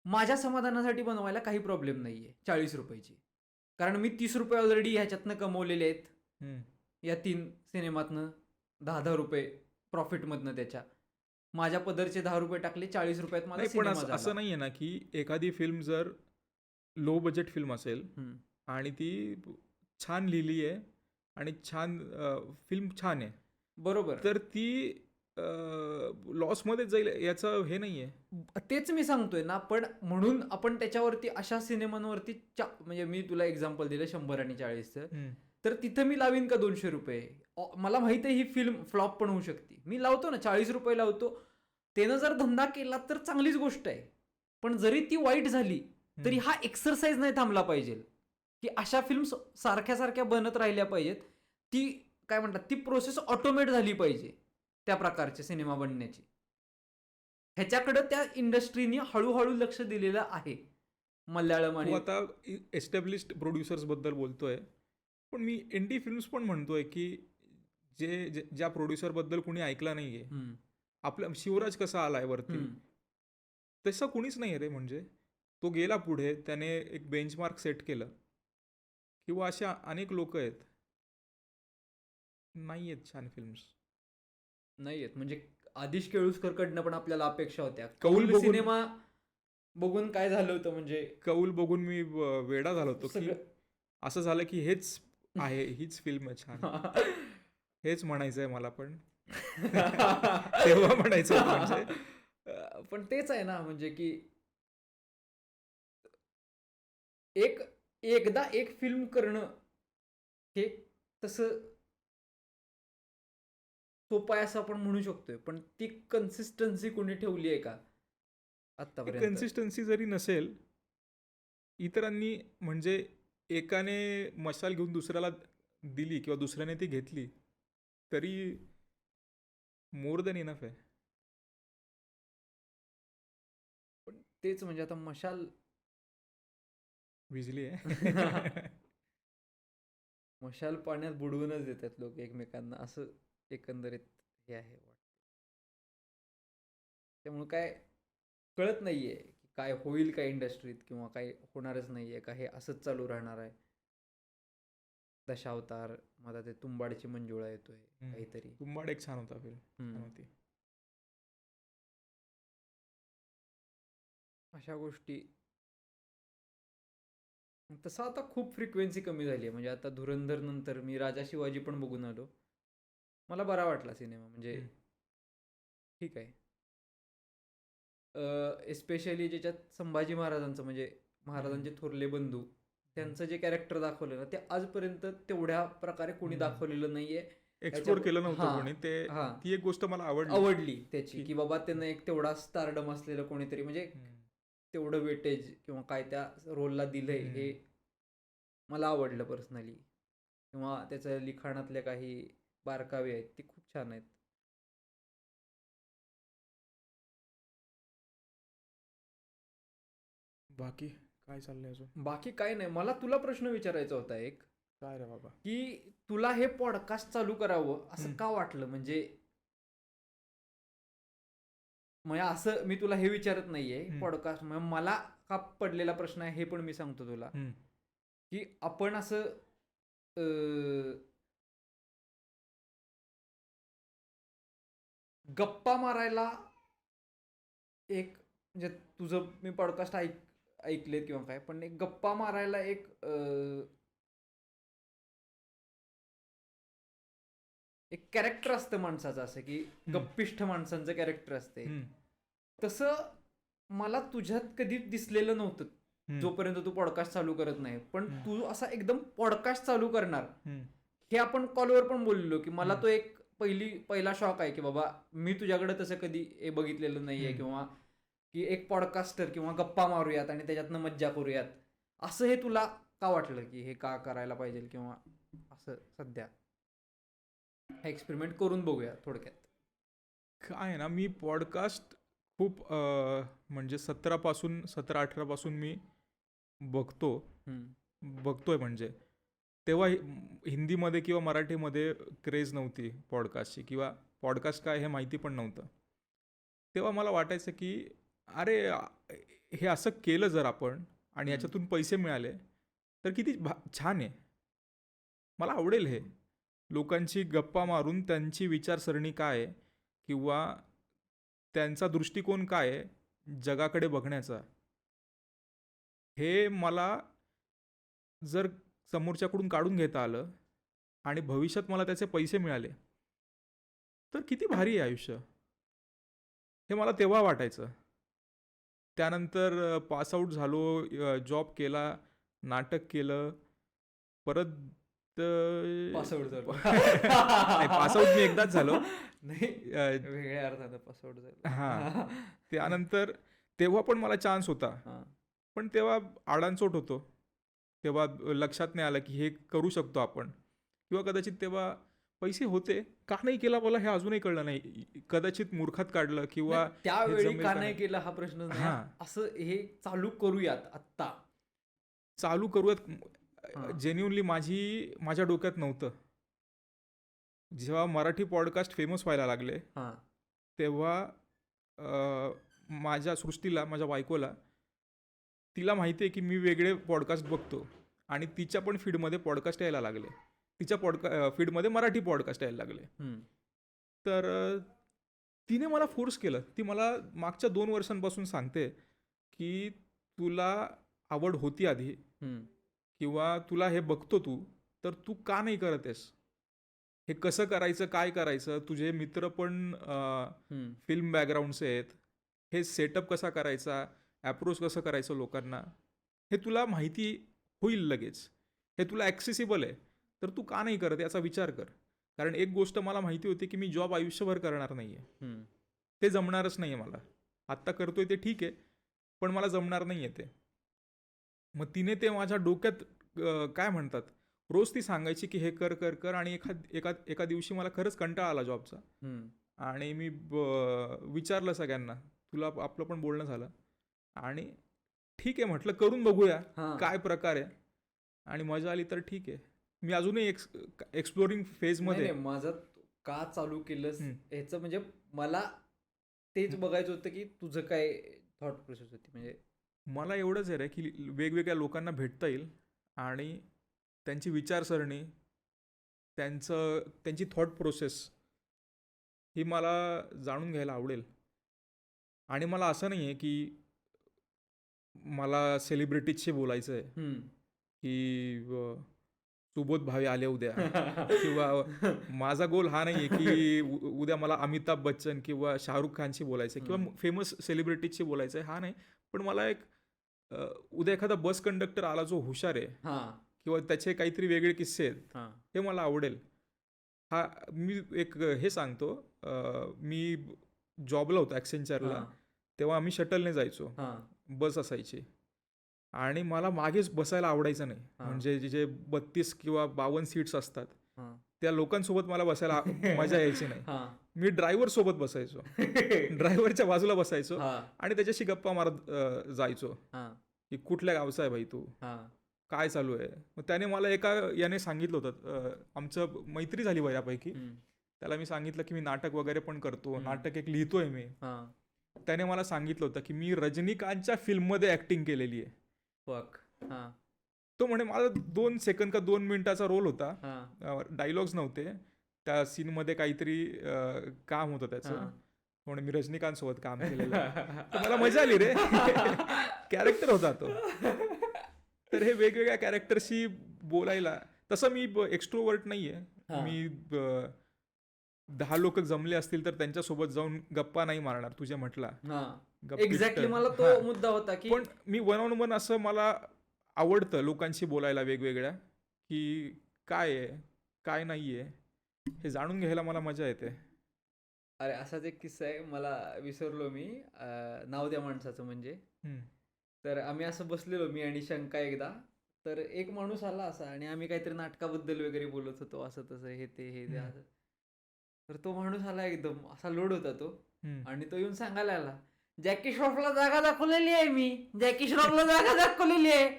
माझ्या समाधानासाठी बनवायला काही प्रॉब्लेम नाहीये 40 रुपयाची. कारण मी 30 रुपये ऑलरेडी ह्याच्यातनं कमवलेले आहेत, या 3 सिनेमातनं 10-10 रुपये प्रॉफिटमधनं. त्याच्या माझ्या पदरचे 10 रुपये टाकले, 40 रुपयात माझा नाही, पण सिनेमा झाला. असं नाहीये ना की एखादी फिल्म जर लो बजेट फिल्म असेल आणि ती छान लिहिली आहे आणि छान फिल्म छान आहे, बरोबर, तर ती लॉसमध्ये जाईल याचं हे नाहीये. तेच मी सांगतोय ना. पण म्हणून आपण त्याच्यावरती अशा सिनेमांवरती म्हणजे मी तुला एक्झाम्पल दिलं 100 आणि 40चं, तर तिथं मी लावीन का 200 रुपये? मला माहित आहे ही फिल्म फ्लॉप पण होऊ शकते, मी लावतो ना 40 रुपये लावतो. त्यानं जर धंदा केला तर चांगलीच गोष्ट आहे, पण जरी ती वाईट झाली तरी हा एक्सरसाइज नाही थांबला पाहिजे की अशा फिल्म्स सारख्या सारख्या बनत राहिल्या पाहिजेत. ती काय म्हणतात, ती प्रोसेस ऑटोमेट झाली पाहिजे त्या प्रकारचे सिनेमा बनण्याची. ह्याच्याकडे त्या इंडस्ट्रीने हळूहळू लक्ष दिलेलं आहे. मल्याळम आणि आता एस्टॅब्लिश्ड प्रोड्युसर्स बद्दल बोलतोय, पण मी इंडी फिल्म्स पण म्हणतोय की ज्या प्रोड्युसर बद्दल कुणी ऐकला नाहीये. आपला शिवराज कसा आलाय वरती, तसं कुणीच नाही रे. म्हणजे तो गेला पुढे, त्याने एक बेंचमार्क सेट केलं, किंवा अशा अनेक लोक आहेत. नाही आहेत छान फिल्म्स, नाही आहेत. म्हणजे आदिश केळुसकरकडनं पण आपल्याला अपेक्षा होत्या. कौल बघून- सिनेमा बघून काय झालं होतं, म्हणजे कौल बघून मी वेडा झालो होतो की असं झालं की हेच आहे, हीच फिल्म आहे छान, हेच म्हणायचं आहे मला पण. तेव्हा म्हणायचं होतं म्हणजे. पण तेच आहे ना, म्हणजे की एकदा एक फिल्म करणं हे तसं सोपा आहे असं आपण म्हणू शकतोय, पण ती कन्सिस्टन्सी कोणी ठेवली आहे का आत्तापर्यंत? कन्सिस्टन्सी जरी नसेल, इतरांनी म्हणजे एकाने मशाल घेऊन दुसऱ्याला दिली किंवा दुसऱ्याने ती घेतली, तरी मोर दॅन इनफ आहे. पण तेच म्हणजे आता मशाल विजली आहे. मशाल पाण्यात बुडवूनच देतात लोक एकमेकांना, असं एकंदरीत हे आहे वाटतं. त्यामुळे काय कळत नाहीये की काय होईल काय इंडस्ट्रीत, किंवा काय होणारच नाहीये का हे असंच चालू राहणार आहे. दशावतार, मला ते तुंबाडची मंजुळा येतोय काहीतरी. तुंबाड एक छान होता फिल्म, छान हम्म. होती. अशा गोष्टी. तसं आता खूप फ्रिक्वेन्सी कमी झाली आहे. म्हणजे आता धुरंधर नंतर मी राजा शिवाजी पण बघून आलो. मला बरा वाटला सिनेमा, म्हणजे ठीक आहे. एस्पेशली ज्याच्यात संभाजी महाराजांचं, म्हणजे महाराजांचे थोरले बंधू, त्यांचं जे कॅरेक्टर दाखवलं ना, ते आजपर्यंत तेवढ्या प्रकारे कोणी दाखवलेलं नाहीये. एक्सप्लोर केलं नव्हतं हां, कोणी ते. हां. ती एक गोष्ट मला आवडली त्याची, की बाबा त्यांना एक तेवढा स्टारडम असलेलं कोणीतरी, म्हणजे तेवढं वेटेज किंवा काय त्या रोलला दिलंय, हे मला आवडलं पर्सनली. किंवा त्याच्या लिखाणातले काही बारकावे आहेत ते खूप छान आहेत. बाकी काय चाललंय अजून? बाकी काय नाही. मला तुला प्रश्न विचारायचा होता एक, काय रे बाबा? की तुला हे पॉडकास्ट चालू करावं असं का वाटलं? म्हणजे असं मी तुला हे विचारत नाहीये पॉडकास्ट, मला का पडलेला प्रश्न आहे हे पण मी सांगतो तुला. की आपण असं गप्पा मारायला एक, म्हणजे तुझं मी पॉडकास्ट ऐकलेत किंवा काय, पण एक गप्पा मारायला एक एक कॅरेक्टर असतं माणसाचं, असं की गप्पिष्ठ माणसांचं कॅरेक्टर असते. तसं मला तुझ्यात कधी दिसलेलं नव्हतं जोपर्यंत तू पॉडकास्ट चालू करत नाही. पण तू असा एकदम पॉडकास्ट चालू करणार, हे आपण कॉलवर पण बोललो, की मला तो एक पहिला शॉक आहे, की बाबा मी तुझ्याकडे तसं कधी हे बघितलेलं नाहीये, किंवा की एक पॉडकास्टर किंवा गप्पा मारूयात आणि त्याच्यातनं मज्जा करूयात, असं हे तुला का वाटलं की हे का करायला पाहिजे, किंवा असं सध्या एक्सपेरिमेंट करून बघूया थोडक्यात. काय आहे ना, मी पॉडकास्ट खूप म्हणजे 17-18 पासून मी बघतोय. म्हणजे तेव्हा हिंदीमध्ये किंवा मराठीमध्ये क्रेज नव्हती पॉडकास्टची, किंवा पॉडकास्ट काय हे माहिती पण नव्हतं. तेव्हा मला वाटायचं की अरे हे असं केलं जर आपण आणि याच्यातून पैसे मिळाले तर किती छान आहे. मला आवडेल हे, लोकांची गप्पा मारून त्यांची विचारसरणी काय आहे किंवा त्यांचा दृष्टिकोन काय आहे जगाकडे बघण्याचा, हे मला जर समोरच्याकडून काढून घेता आलं आणि भविष्यात मला त्याचे पैसे मिळाले तर किती भारी आहे आयुष्य, हे मला तेव्हा वाटायचं. त्यानंतर पासआउट झालो, जॉब केला, नाटक केलं, परत पासआउट झालो. नाही, पासआउट मी एकदाच झालो, नाही वेगळ्या अर्थानं पासआउट झालो. हां. त्यानंतर तेव्हा पण मला चान्स होता, पण तेव्हा आडानचोट होतो. तेव्हा लक्षात नाही आलं की हे करू शकतो आपण, किंवा कदाचित तेव्हा पैसे होते, का नाही केला मला हे अजूनही कळलं नाही. कदाचित मूर्खात काढलं किंवा त्यावेळी का नाही केला हा प्रश्न नाही, असं हे चालू करूयात आत्ता, चालू करूयात, जेन्युनली माझ्या डोक्यात नव्हतं. जेव्हा मराठी पॉडकास्ट फेमस व्हायला लागले तेव्हा माझ्या सृष्टीला, माझ्या बायकोला, तिला माहिती आहे की मी वेगळे पॉडकास्ट बघतो आणि तिच्या पण फीडमध्ये पॉडकास्ट यायला लागले, तिच्या फीडमध्ये मराठी पॉडकास्ट यायला लागले. तर तिने मला फोर्स केलं. ती मला मागच्या 2 वर्षांपासून सांगते की तुला आवड होती आधी, किंवा तुला हे बघतो तू, तर तू का नाही करत आहेस, हे कसं करायचं, काय करायचं, तुझे मित्र पण फिल्म बॅकग्राऊंडचे आहेत, हे सेटअप कसा करायचा, ॲप्रोच कसं करायचं लोकांना, हे तुला माहिती होईल लगेच, हे तुला ॲक्सेसिबल आहे, तर तू का नाही करत याचा विचार कर. कारण एक गोष्ट मला माहिती होती की मी जॉब आयुष्यभर करणार नाही आहे. हम्म. ते जमणारच नाही आहे मला. आत्ता करतोय ते ठीक आहे, पण मला जमणार नाही आहे ते. मग तिने ते माझ्या डोक्यात काय म्हणतात, रोज ती सांगायची की हे कर कर कर, आणि एका दिवशी मला खरंच कंटाळा आला जॉबचा. हम्म. आणि मी विचारलं सगळ्यांना, तुला आपलं पण बोलणं झालं, आणि ठीक आहे म्हटलं करून बघूया हा. काय प्रकार आहे, आणि मजा आली तर ठीक आहे. मी अजूनही एक्सप्लोरिंग नाही फेजमध्ये नाही, माझं का चालू केलंस हम्म. ह्याचं म्हणजे मला तेच बघायचं होतं की तुझं काय थॉट प्रोसेस होती म्हणजे. मला एवढंच आहे रे की वेगवेगळ्या लोकांना भेटता येईल, आणि त्यांची विचारसरणी, त्यांची थॉट प्रोसेस ही मला जाणून घ्यायला आवडेल. आणि मला असं नाही आहे की मला सेलिब्रिटीजशी बोलायचं आहे हम्म. की सुबोध भावे आले उद्या, किंवा माझा गोल हा नाही आहे की उद्या मला अमिताभ बच्चन किंवा शाहरुख खानशी बोलायचं आहे, किंवा फेमस सेलिब्रिटीजशी बोलायचं आहे, हा नाही. पण मला एक उद्या एखादा बस कंडक्टर आला जो हुशार आहे, हा. किंवा त्याचे काहीतरी वेगळे किस्से आहेत, हा. हे मला आवडेल. हा, मी एक हे सांगतो, मी जॉबला होतो ॲक्सेंचरला, हा. तेव्हा आम्ही शटलने जायचो, हा. बस असायची, आणि मला मागेच बसायला आवडायचं नाही. हा. म्हणजे जे 32 किंवा 52 सीट्स असतात, हा. त्या लोकांसोबत मला बसायला मजा यायची नाही. हा. मी ड्रायव्हर सोबत बसायचो, ड्रायव्हरच्या बाजूला बसायचो, हा. आणि त्याच्याशी गप्पा मारत जायचो हा. की कुठल्या गावचा आहे भाई तू, हा. काय चालू आहे. मग त्याने मला याने सांगितलं होतं, आमचं मैत्री झाली बऱ्यापैकी. हम्म. त्याला मी सांगितलं की मी नाटक वगैरे पण करतो, हम्म. नाटक एक लिहितोय मी. हा. त्याने मला सांगितलं होतं की मी रजनीकांतच्या फिल्ममध्ये ॲक्टिंग केलेली आहे. फक. हा. तो म्हणे, माझा 2 सेकंद का 2 मिनिटाचा रोल होता, हा. डायलॉग्स नव्हते, त्या सीनमध्ये काहीतरी काम होतं त्याचं. हा. म्हणून मी रजनीकांत सोबत काम केलेलं आहे. तर मला मजा आली रे. कॅरेक्टर होता तो. तर हे वेगवेगळ्या कॅरेक्टरशी बोलायला, तसं मी एक्स्ट्रोवर्ट नाही आहे. हा. मी 10 लोक जमले असतील तर त्यांच्यासोबत जाऊन गप्पा नाही मारणार, तुझ्या म्हटला हा. गप्पी एक्झॅक्टली तर. मला हा. तो मुद्दा होता की पण मी 1 on 1 असं मला आवडतं लोकांशी बोलायला वेगवेगळ्या, की काय आहे काय नाही आहे हे जाणून घ्यायला मला मजा येते. अरे असाच एक किस्सा आहे, मला विसरलो मी नाव त्या माणसाचं म्हणजे. हम्म. तर आम्ही असं बसलेलो, मी आणि शंका एकदा. तर एक माणूस आला असा, आणि आम्ही काहीतरी नाटकाबद्दल वगैरे बोलत होतो, असं तसं हे ते हम्म. असं. तर तो माणूस आला, एकदम असा लोड होता तो, हम्म. आणि तो येऊन सांगायला आला, जॅकी श्रॉफला जागा दाखवलेली आहे मी, जॅकी श्रॉफला जागा दाखवलेली आहे.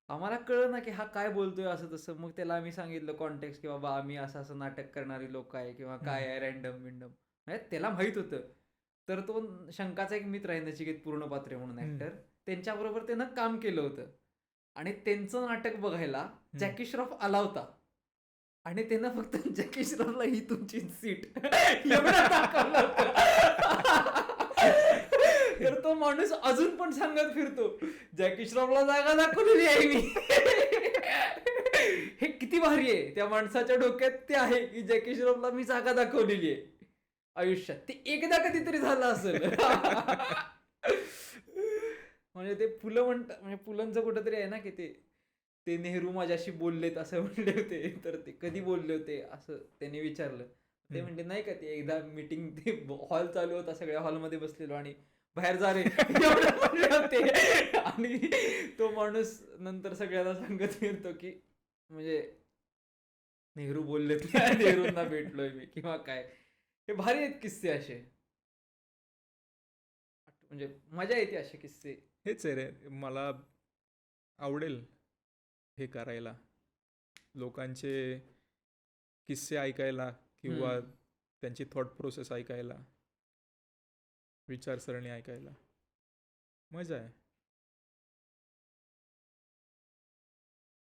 आम्हाला कळलं ना की हा काय बोलतोय असं तसं. मग त्याला आम्ही सांगितलं कॉन्टेक्स्ट की बाबा आम्ही असं असं नाटक करणारी लोक आहे किंवा काय आहे, रॅन्डम विंडम. म्हणजे त्याला माहित होतं. तर तो शंकाचा एक मित्र आहे नचिकेत पूर्णपात्रे म्हणून ऍक्टर, त्यांच्याबरोबर त्यानं काम केलं होतं, आणि त्यांचं नाटक बघायला जॅकी श्रॉफ आला होता, आणि त्यानं फक्त जॅकी श्रॉफला ही तुमची सीट एवढं दाखवलं होतं. तर तो माणूस अजून पण सांगत फिरतो, जॅकी श्रॉफला जागा दाखवलेली आहे मी. हे किती भारी आहे, त्या माणसाच्या डोक्यात ते आहे की जॅकी श्रॉफला मी जागा दाखवलेली आहे आयुष्यात. ते एकदा कधीतरी झालं असेल. म्हणजे ते पुलं म्हणतात, म्हणजे पुलंचं कुठंतरी आहे ना की ते नेहरू माझ्याशी बोललेत असं म्हणले होते. तर ते कधी बोलले होते असं त्याने विचारलं. ते म्हणले नाही का, ते एकदा मीटिंग, ते हॉल चालू होता, सगळ्या हॉलमध्ये बसलेलो, आणि बाहेर जा रे एवढं म्हणले होते. आणि तो माणूस नंतर सगळ्यांना सांगत फिरतो की म्हणजे नेहरू बोललेत, नेहरूंना भेटलोय मी किंवा काय. हे भारी आहेत किस्से असे, म्हणजे मजा येते असे किस्से. हेच आहे रे, मला आवडेल हे करायला, लोकांचे किस्से ऐकायला, किंवा त्यांची थॉट प्रोसेस ऐकायला, विचारसरणी ऐकायला मजा आहे.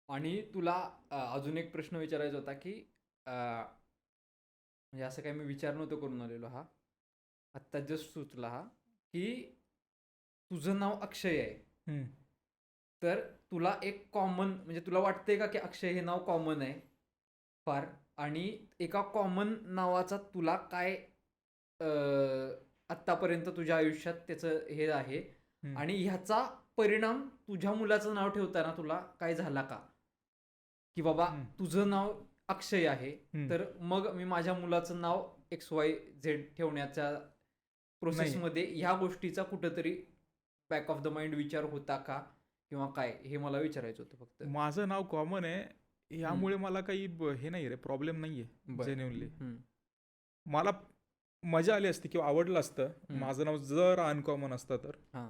आणि तुला अजून एक प्रश्न विचारायचा होता की म्हणजे असं काही मी विचार नव्हतो करून आलेलो, हा आत्ता जस्ट सुचला हा, की तुझं नाव अक्षय आहे, तर तुला एक कॉमन, म्हणजे तुला वाटतंय का की अक्षय हे नाव कॉमन आहे फार, आणि एका कॉमन नावाचा तुला काय आत्तापर्यंत तुझ्या आयुष्यात त्याचं हे आहे, आणि ह्याचा परिणाम तुझ्या मुलाचं नाव ठेवताना तुला काय झाला का, की बाबा तुझं नाव अक्षय आहे, हम्म. तर मग मी माझ्या मुलाचं नाव XYZ ठेवण्याच्या प्रोसेसमध्ये ह्या गोष्टीचा कुठंतरी बॅक ऑफ द माइंड विचार होता का किंवा काय, हे मला विचारायचं होतं फक्त. माझं नाव कॉमन आहे यामुळे मला काही हे नाही रे, प्रॉब्लेम नाही आहे बरं. जेन्युनली. हम्म, मला मजा आली असती किंवा आवडलं असतं हम्म. माझं नाव जर अनकॉमन असतं तर. हा,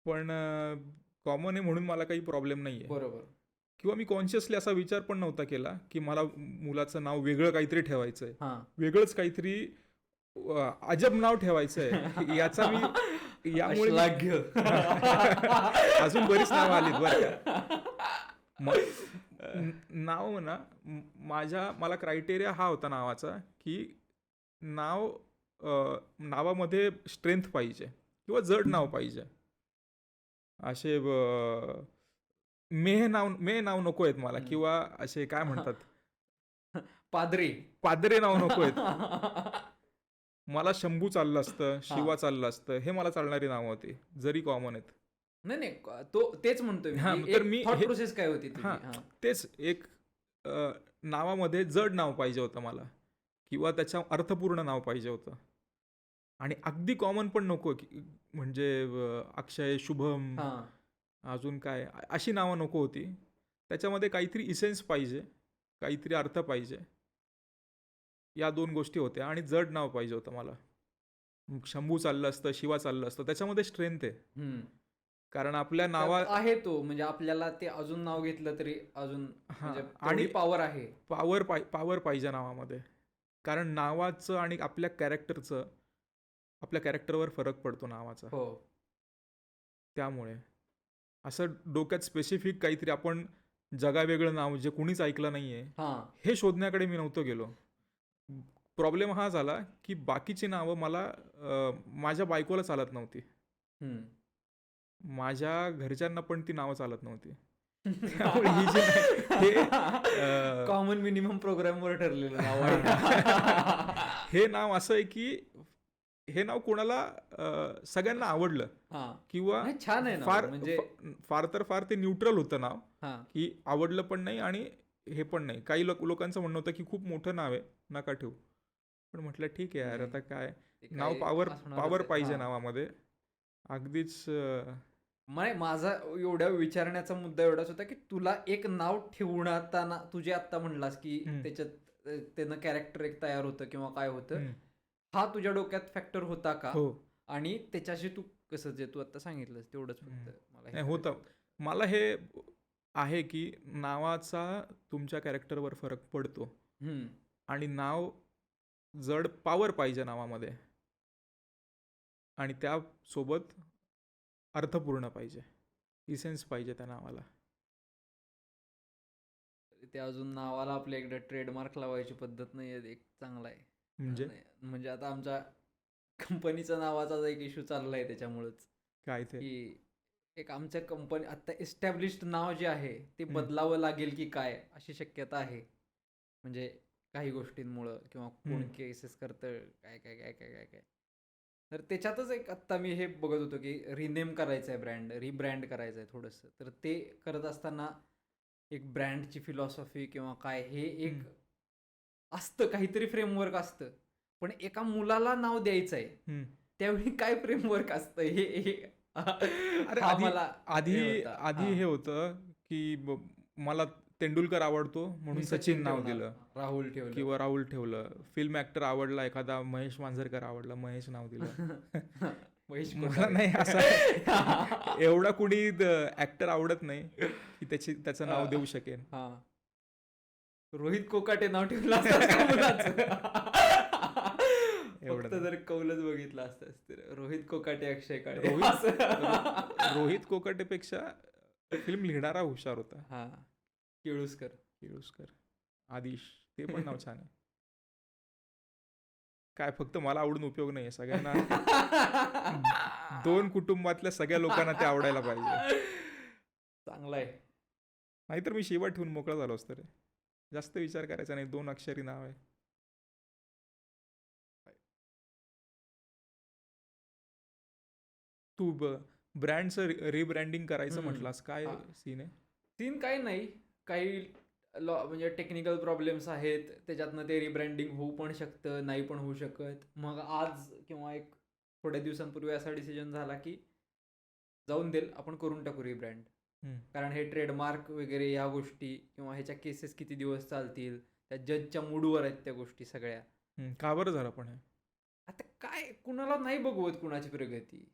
पण कॉमन आहे म्हणून मला काही प्रॉब्लेम नाही आहे. बरोबर. किंवा मी कॉन्शियसली असा विचार पण नव्हता केला की मला मुलाचं नाव वेगळं काहीतरी ठेवायचं आहे, हा. वेगळंच काहीतरी अजब नाव ठेवायचं आहे याचा मी यामुळे अश्लाघ्य. अजून बरीच नावं आलीत बरं का. नाव ना मला क्रायटेरिया हा होता नावाचा की नावामध्ये स्ट्रेंथ पाहिजे किंवा जड नाव पाहिजे. असे मे नाव नको आहेत मला, किंवा असे काय म्हणतात पादरे नाव नको आहेत. मला शंभू चाललं असतं, शिवा चाललं असतं, हे मला चालणारी नावं होती जरी कॉमन आहेत. नाही तेच म्हणतोय तर मी मी थॉट प्रोसेस काय होती तुझी? तेच एक नावामध्ये जड नाव पाहिजे होतं मला, किंवा त्याच्या अर्थपूर्ण नाव पाहिजे होतं. आणि अगदी कॉमन पण नको की म्हणजे अक्षय, शुभम, अजून काय अशी नावं नको होती. त्याच्यामध्ये काहीतरी इसेन्स पाहिजे, काहीतरी अर्थ पाहिजे. या 2 गोष्टी होत्या. आणि जड नाव पाहिजे होतं मला. शंभू चाललं असतं, शिवा चाललं असतं, त्याच्यामध्ये स्ट्रेंथ आहे. कारण आपल्या नावा आहे तो, म्हणजे आपल्याला ते अजून नाव घेतलं तरी अजून आणि आणि पॉवर आहे. पॉवर पाहिजे नावामध्ये. कारण नावाचं आणि आपल्या कॅरेक्टरवर फरक पडतो नावाचा. हो. त्यामुळे असं डोक्यात स्पेसिफिक काहीतरी आपण जगावेगळं नाव जे कुणीच ऐकलं नाहीये हे शोधण्याकडे मी नव्हतो गेलो. प्रॉब्लेम हा झाला की बाकीची नावं मला माझ्या बायकोला चालत नव्हती, माझ्या घरच्यांना पण ती नावं चालत नव्हती. त्यामुळे ही जी हे कॉमन मिनिमम प्रोग्रामवर ठरलेलं नाव आहे. हे नाव असं आहे की हे नाव कोणाला सगळ्यांना आवडलं, किंवा छान आहे म्हणजे फार ते न्यूट्रल होतं नाव, की आवडलं पण नाही आणि हे पण नाही. काही लोकांचं म्हणणं होतं की खूप मोठं नाव आहे, नका ठेवू. पण म्हटलं ठीक आहे यार, आता काय नाव पॉवर पाहिजे नावामध्ये. अगदीच माझा एवढ्या विचारण्याचा मुद्दा एवढाच होता की तुला एक नाव ठेवताना तुझे आत्ता म्हणलास की त्याच्यात त्यानं कॅरेक्टर एक तयार होतं किंवा काय होतं, हा तुझ्या डोक्यात फॅक्टर होता का? आणि त्याच्याशी तू कसं जे तू आता सांगितलंस तेवढंच फक्त मला होतं. मला हे आहे की नावाचा तुमच्या कॅरेक्टरवर फरक पडतो, आणि नाव जड पॉवर पाहिजे नावामध्ये, आणि त्यासोबत अर्थपूर्ण पाहिजे, इसेन्स पाहिजे त्या नावाला. ते अजून नावाला आपल्या इकडे ट्रेडमार्क लावायची पद्धत नाही आहे, एक चांगला आहे. म्हणजे आता आमच्या कंपनीचा नावाचा एक इश्यू चाललाय त्याच्यामुळेच. काय ते की एक आमच्या कंपनी आता एस्टॅब्लिश्ड नाव जे आहे ते बदलावं लागेल की काय, अशी शक्यता आहे. म्हणजे काही गोष्टींमुळं किंवा कोण केसेस करतं काय काय काय काय काय काय तर त्याच्यातच एक आत्ता मी हे बघत होतो की रिनेम करायचं आहे ब्रँड, रिब्रँड करायचं आहे थोडंसं. तर ते करत असताना एक ब्रँडची फिलॉसॉफी किंवा काय हे एक असतं, काहीतरी फ्रेमवर्क असतं. पण एका मुलाला नाव द्यायचं आहे त्यावेळी काय फ्रेमवर्क असतं हे आधी हे होतं की मला तेंडुलकर आवडतो म्हणून सचिन नाव दिलं, राहुल ठेवलं, किंवा राहुल ठेवलं. फिल्म ऍक्टर आवडला एखादा, महेश मांजरेकर आवडला, महेश नाव दिलं. मला नाही असं एवढा कुणी ऍक्टर आवडत नाही की त्याचं नाव देऊ शकेल. रोहित कोकाटे नाव ठेवलं फक्त जर कौलच बघितलं असतं रोहित कोकाटे, अक्षय काळे. रोहित कोकाटेपेक्षा फिल्म लिहिणारा हुशार होता, केळुसकर, आदिश, ते पण नाव छान आहे. काय फक्त मला आवडून उपयोग नाही, सगळ्यांना 2 कुटुंबातल्या सगळ्या लोकांना ते आवडायला पाहिजे. चांगला आहे. नाहीतर मी शिवा ठेवून मोकळा झालो असतो रे. जास्त विचार करायचा नाही, 2 अक्षरी नाव आहे. तू ब्रँडचं रिब्रँडिंग करायचं म्हटलास, काय सीन आहे? सीन काही नाही, काही म्हणजे टेक्निकल प्रॉब्लेम्स आहेत, त्याच्यातनं ते रिब्रँडिंग होऊ पण शकतं, नाही पण होऊ शकत. मग आज किंवा एक थोड्या दिवसांपूर्वी असा डिसिजन झाला की जाऊन देईल, आपण करून टाकू रिब्रँड. हम्म. कारण हे ट्रेडमार्क वगैरे ह्या गोष्टी किंवा ह्याच्या केसेस किती दिवस चालतील, त्या जजच्या मूडवर आहेत त्या गोष्टी सगळ्या. का बरं झालं पण हे? आता काय कुणाला नाही बघवत कुणाची प्रगती.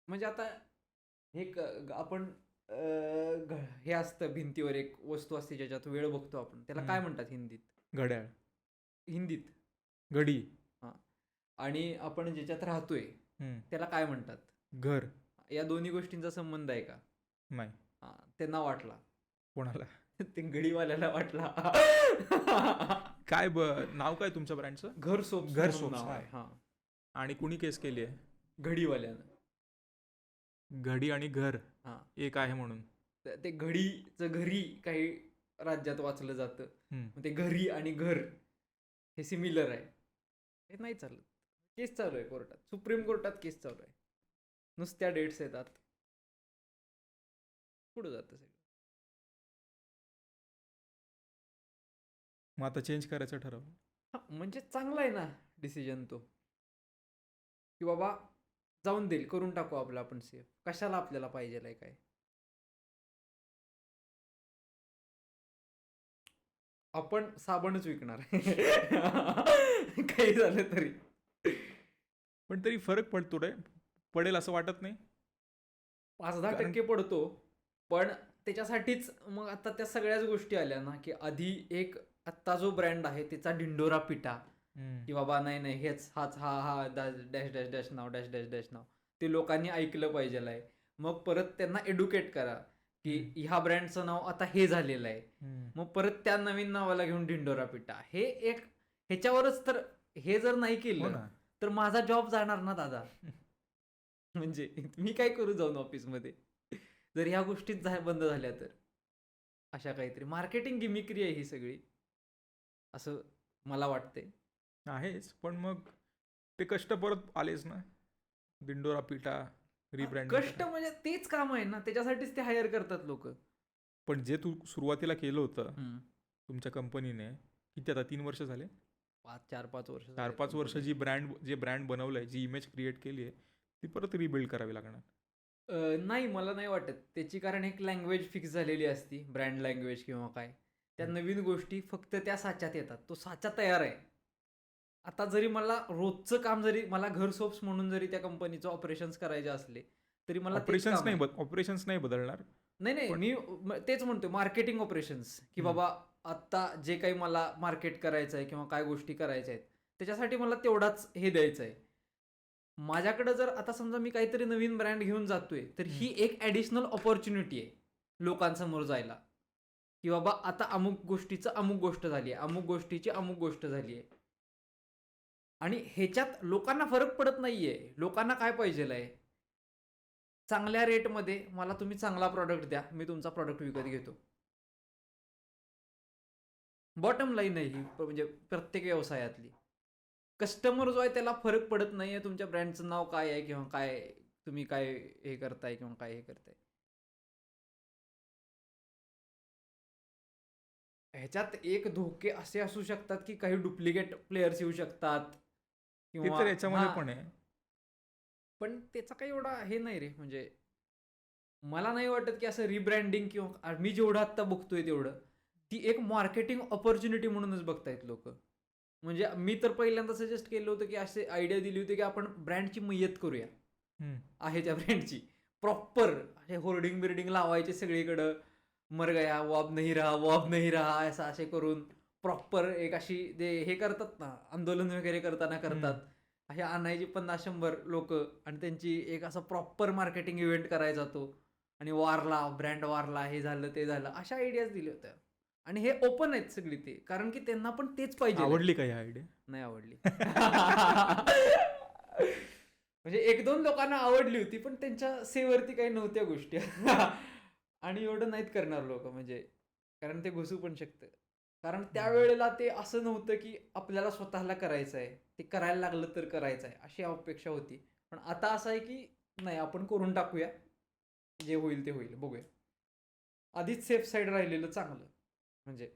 म्हणजे आता हे आपण हे असतं भिंतीवर एक वस्तू असते ज्याच्यात वेळ बघतो आपण, त्याला काय म्हणतात हिंदीत? घड्याळ. हिंदीत. घडी. हां. आणि आपण ज्याच्यात राहतोय त्याला काय म्हणतात? घर. या दोन्ही गोष्टींचा संबंध आहे का? नाही. हां, त्यांना वाटला. कोणाला? ते घडीवाल्याला वाटला. काय नाव काय तुमच्या ब्रँडचं? घर सोप्स. घर सोप्स, नाव आहे. हां. आणि कुणी केस केली आहे? घडीवाल्यानं. घडी आणि घर हां. एक आहे म्हणून. ते घडीचं घरी काही राज्यात वाचलं जातं. मग ते घरी आणि घर हे सिमिलर आहे. हे नाही चालत. केस चालू आहे कोर्टात, सुप्रीम कोर्टात केस चालू आहे. नुसत्या डेट्स येतात, पुढं जातं सगळं. मग आता चेंज करायचं ठरवलं. हां, म्हणजे चांगला आहे ना डिसिजन तो, की बाबा जाऊन देईल, करून टाकू आपलं आपण सेफ. कशाला आपल्याला पाहिजे काय? आपण साबणच विकणार. काही झालं तरी. पण तरी फरक पडतो रे, पडेल असं वाटत नाही? 5-10% पडतो, पण त्याच्यासाठीच मग आता त्या सगळ्याच गोष्टी आल्या ना, की आधी एक आत्ता जो ब्रँड आहे त्याचा ढिंडोरा पिटा, की बाबा नाही हेच हाच हा डॅश डॅश डॅश नाव डॅश डॅश डॅश नाव, ते लोकांनी ऐकलं पाहिजेल आहे. मग परत त्यांना एड्युकेट करा की ह्या ब्रँडचं नाव आता हे झालेलं आहे, मग परत त्या नवीन नावाला घेऊन ढिंडोरा पिटा. हे एक ह्याच्यावरच तर, हे जर नाही केलं तर माझा जॉब जाणार ना दादा. म्हणजे मी काय करू जाऊन ऑफिसमध्ये जर ह्या गोष्टीच बंद झाल्या तर? अशा काहीतरी मार्केटिंग गिमिक्री आहे ही सगळी, असं मला वाटते. आहेच, पण मग ते कष्ट परत आलेच ना, दिंडोरा पिटा रिब्रँड. कष्ट म्हणजे तेच काम आहे ना, त्याच्यासाठीच ते हायर करतात लोक. पण जे तू सुरुवातीला केलं होतं तुमच्या कंपनीने, किती आता 3 वर्ष झाले? 4-5 वर्ष. 4-5 वर्ष जे ब्रँड बनवलंय, जी इमेज क्रिएट केली आहे, ती परत रिबिल्ड करावी लागणार. नाही, मला नाही वाटत त्याची, कारण एक लँग्वेज फिक्स झालेली असती, ब्रँड लँग्वेज किंवा काय. त्या नवीन गोष्टी फक्त त्या साच्यात येतात, तो साचा तयार आहे. आता जरी मला रोजचं काम, जरी मला घर सोप्स म्हणून जरी त्या कंपनीचं ऑपरेशन्स करायचे असले तरी मला ऑपरेशन्स नाही बदलणार. नाही, मी तेच म्हणतोय, मार्केटिंग ऑपरेशन्स, की बाबा आता जे काही मला मार्केट करायचं आहे किंवा काय गोष्टी करायच्या आहेत त्याच्यासाठी मला तेवढाच हे द्यायचं आहे. माझ्याकडे जर आता समजा मी काहीतरी नवीन ब्रँड घेऊन जातोय, तर ही एक ॲडिशनल ऑपॉर्च्युनिटी आहे लोकांसमोर जायला, की बाबा आता अमुक गोष्टीचं अमुक गोष्ट झाली आहे, अमुक गोष्टीची अमुक गोष्ट झाली आहे. आणि ह्याच्यात लोकांना फरक पडत नाहीये. लोकांना काय पाहिजेल आहे? चांगल्या रेटमध्ये मला तुम्ही चांगला प्रॉडक्ट द्या, मी तुमचा प्रॉडक्ट विकत घेतो. बॉटम लाईन आहे ही, म्हणजे प्रत्येक व्यवसायातली. कस्टमर जो आहे त्याला फरक पडत नाहीये तुमच्या ब्रँडचं नाव काय आहे किंवा काय तुम्ही काय हे करताय किंवा काय हे करताय. ह्याच्यात एक धोके असे असू शकतात की काही डुप्लिकेट प्लेयर्स येऊ शकतात किंवा याच्यामध्ये पण आहे. पण त्याचा काही एवढा हे नाही रे, म्हणजे मला नाही वाटत की असं रिब्रँडिंग किंवा मी जेवढं आत्ता बघतोय तेवढं ती एक मार्केटिंग ऑपॉर्च्युनिटी म्हणूनच बघतायत लोक. म्हणजे मी तर पहिल्यांदा सजेस्ट केलं होतं की असे आयडिया दिली होती की आपण ब्रँडची मय्यत करूया, आहे त्या ब्रँडची प्रॉपर असे होर्डिंग बिर्डिंग लावायचे सगळीकडं, मर गया वॉब नाही रहा असं असे करून प्रॉपर एक अशी जे हे करतात ना, आंदोलन वगैरे करताना करतात, असे आणायची 50-100 लोक आणि त्यांची एक असा प्रॉपर मार्केटिंग इव्हेंट करायचा तो, आणि वारला ब्रँड वारला, हे झालं ते झालं, अशा आयडियाज दिल्या होत्या. आणि हे ओपन आहेत सगळी ते, कारण की त्यांना पण तेच पाहिजे. आवडली का ही आयडिया? नाही आवडली. म्हणजे 1-2 लोकांना आवडली होती, पण त्यांच्या सेवरती काही नव्हत्या गोष्टी. आणि एवढं नाहीत करणार लोक, म्हणजे कारण ते घुसू पण शकतं. कारण त्यावेळेला ते असं नव्हतं की आपल्याला स्वतःला करायचं आहे, ते करायला लागलं तर करायचं आहे अशी अपेक्षा होती. पण आता असं आहे की नाही, आपण करून टाकूया, जे होईल ते होईल, बघूया. आधीच सेफ साईड राहिलेलं चांगलं. म्हणजे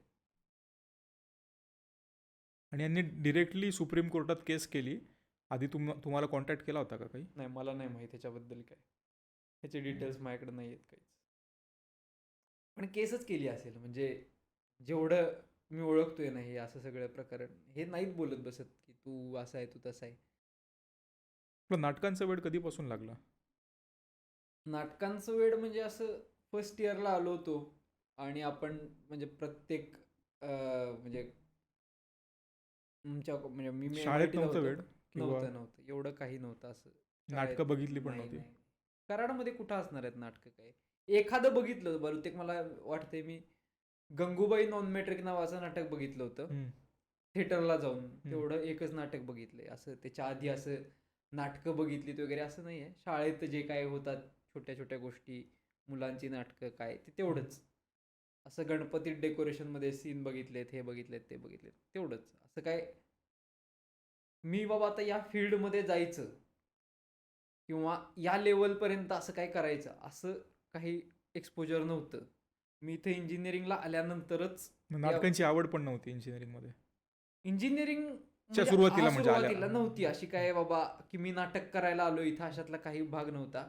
आणि यांनी डिरेक्टली सुप्रीम कोर्टात केस केली. आधी तुम्हाला कॉन्टॅक्ट केला होता का काही? नाही, मला नाही माहिती त्याच्याबद्दल काय. ह्याचे डिटेल्स माझ्याकडे नाही आहेत काहीच. पण केसच केली असेल, म्हणजे जेवढं मी ओळखतोय ना हे असं सगळं प्रकरण, हे नाहीत बोलत बसत की तू असा आहे, तू तसा आहे. आपलं नाटकांचा वेळ कधीपासून लागला? नाटकांचं वेळ म्हणजे असं फर्स्ट इयरला आलो होतो आणि आपण म्हणजे प्रत्येक म्हणजे म्हणजे मी एम आय शाळेत टीला नव्हतं होतो. वेळ किंवा नव्हतं एवढं काही नव्हतं असं शाळेत. नाटकं बघितली पण नाही नव्हती? नाही कराडमध्ये कुठं असणार आहेत नाटकं काय. एखादं बघितलं बहुतेक, मला वाटतंय मी गंगूबाई नॉन मॅट्रिक नावाचं नाटक बघितलं होतं हम्म, थिएटरला जाऊन. हम्म. तेवढं एकच नाटक बघितलंय. असं त्याच्या आधी असं नाटकं बघितलीत वगैरे असं नाही आहे. शाळेत जे काय होतात छोट्या छोट्या गोष्टी, मुलांची नाटकं काय, ते तेवढंच. असं गणपतीत डेकोरेशनमध्ये सीन बघितलेत, हे बघितलेत, ते बघितलेत, तेवढंच. असं काय मी बाबा आता या फील्डमध्ये जायचं किंवा या लेवलपर्यंत असं काय करायचं असं काही एक्सपोजर नव्हतं. मी इथे इंजिनिअरिंगला आल्यानंतरच या नाटकांची आवड पण नव्हती इंजिनिअरिंगमध्ये? इंजिनिअरिंग च्या म्हणजे सुरुवातीला म्हणजे आल्या सुरुवातीला नव्हती अशी काय बाबा की मी नाटक करायला आलो इथं, अशातला काही भाग नव्हता.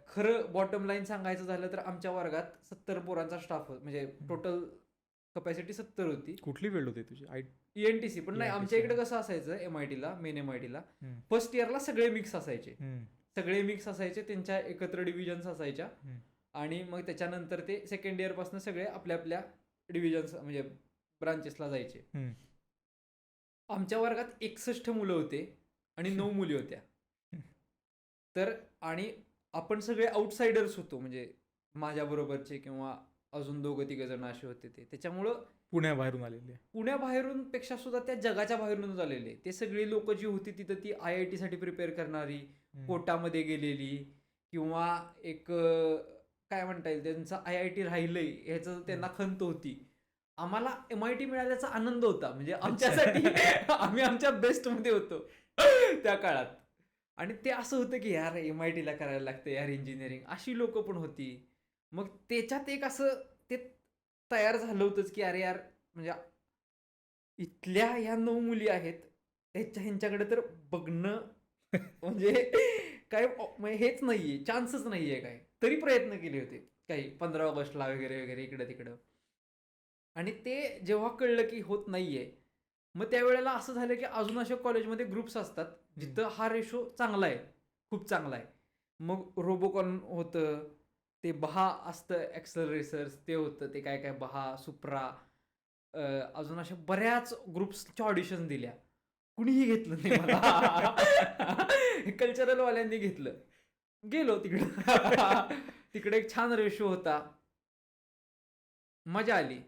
खरं बॉटम लाईन सांगायचं झालं तर आमच्या वर्गात 70 पोरांचा स्टाफ म्हणजे टोटल कपॅसिटी 70 होती. कुठली फील्ड होती तुझी? ENTC. पण नाही, आमच्या ENTC, इकडे कसं असायचं MITला, मेन MITला हम्म, फर्स्ट इयरला सगळे मिक्स असायचे. हम्म, सगळे मिक्स असायचे, त्यांच्या एकत्र डिव्हिजन्स असायच्या. हम्म, आणि मग त्याच्यानंतर ते सेकंड इयरपासून सगळे आपल्या आपल्या डिव्हिजन्स म्हणजे ब्रांचेसला जायचे. हम्म. आमच्या वर्गात 61 मुलं होते आणि 9 मुली होत्या. तर आणि आपण सगळे आउटसाइडर्स होतो, म्हणजे माझ्याबरोबरचे किंवा अजून 2-3 जण असे होते. त्याच्यामुळं पुण्याबाहेरून आलेली? पुण्याबाहेरून पेक्षा सुद्धा त्या जगाच्या बाहेरूनच आलेले ते सगळी लोक जी होती तिथं, ती IIT साठी प्रिपेअर करणारी, कोटामध्ये गेलेली, किंवा एक काय म्हणता येईल त्यांचं IIT राहिलंय ह्याचं त्यांना खंत होती. आम्हाला MIT मिळाल्याचा आनंद होता, म्हणजे आमच्यासाठी आम्ही आमच्या बेस्टमध्ये होतो त्या काळात. आणि ते असं होतं की यार MITला करायला लागतं यार इंजिनिअरिंग, अशी लोक पण होती. मग त्याच्यात एक असं ते तयार झालं होतंच की अरे यार, म्हणजे इथल्या ह्या 9 मुली आहेत, ह्यांच्याकडे तर बघणं म्हणजे काय म्हणजे हेच नाहीये, चान्सच नाहीये काय. तरी प्रयत्न केले होते काही 15 ऑगस्टला वगैरे वगैरे इकडं तिकडं. आणि ते जेव्हा कळलं की होत नाहीये, मग त्यावेळेला असं झालं की अजून अशा कॉलेजमध्ये ग्रुप्स असतात जिथं हा रेशो चांगला आहे, खूप चांगला आहे. मग रोबोकॉन होतं, ते बहा असतं ॲक्सलरेसर्स, ते होतं, ते काय काय बहा, सुप्रा, अजून अशा बऱ्याच ग्रुप्सच्या ऑडिशन दिल्या. कुणीही घेतलं नाही मला. कल्चरलवाल्यांनी घेतलं. गेलो तिकडं. तिकडे एक छान रेशो होता. मजा आली.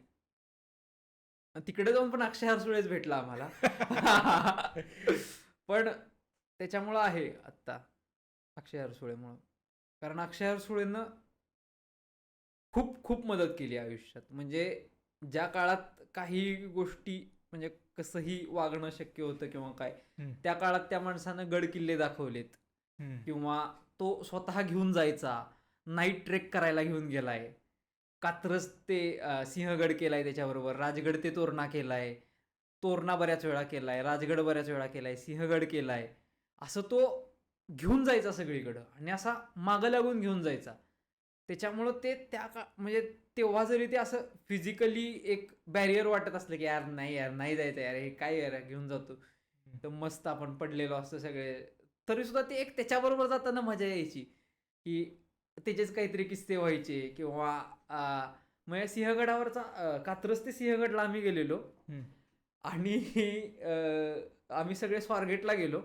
तिकडे जाऊन पण अक्षय हरसुळेच भेटला आम्हाला. पण त्याच्यामुळं आहे आत्ता अक्षय हरसुळेमुळं. कारण अक्षय हरसुळेनं खूप खूप मदत केली आयुष्यात. म्हणजे ज्या काळात काही गोष्टी म्हणजे कसंही वागणं शक्य होतं किंवा काय, त्या काळात त्या माणसानं गड किल्ले दाखवलेत, किंवा तो स्वतः घेऊन जायचा, नाईट ट्रेक करायला घेऊन गेलाय. कात्रज ते सिंहगड केलाय त्याच्याबरोबर, राजगड ते तोरणा केलाय, तोरणा बऱ्याच वेळा केलाय, राजगड बऱ्याच वेळा केलाय, सिंहगड केलाय. असं तो घेऊन जायचा सगळीकडं आणि असा मागं लागून घेऊन जायचा. त्याच्यामुळं ते त्या म्हणजे तेव्हा जरी ते असं फिजिकली एक बॅरियर वाटत असलं की यार नाही जायचं यार, हे काय यार घेऊन जातो, तर मस्त आपण पडलेलो असतो सगळे, तरी सुद्धा ते एक त्याच्याबरोबर जाताना मजा यायची की त्याचेच काहीतरी किस्से व्हायचे. किंवा मग सिंहगडावरचा कात्रज ते सिंहगडला आम्ही गेलेलो आणि आम्ही सगळे स्वारगेटला गेलो.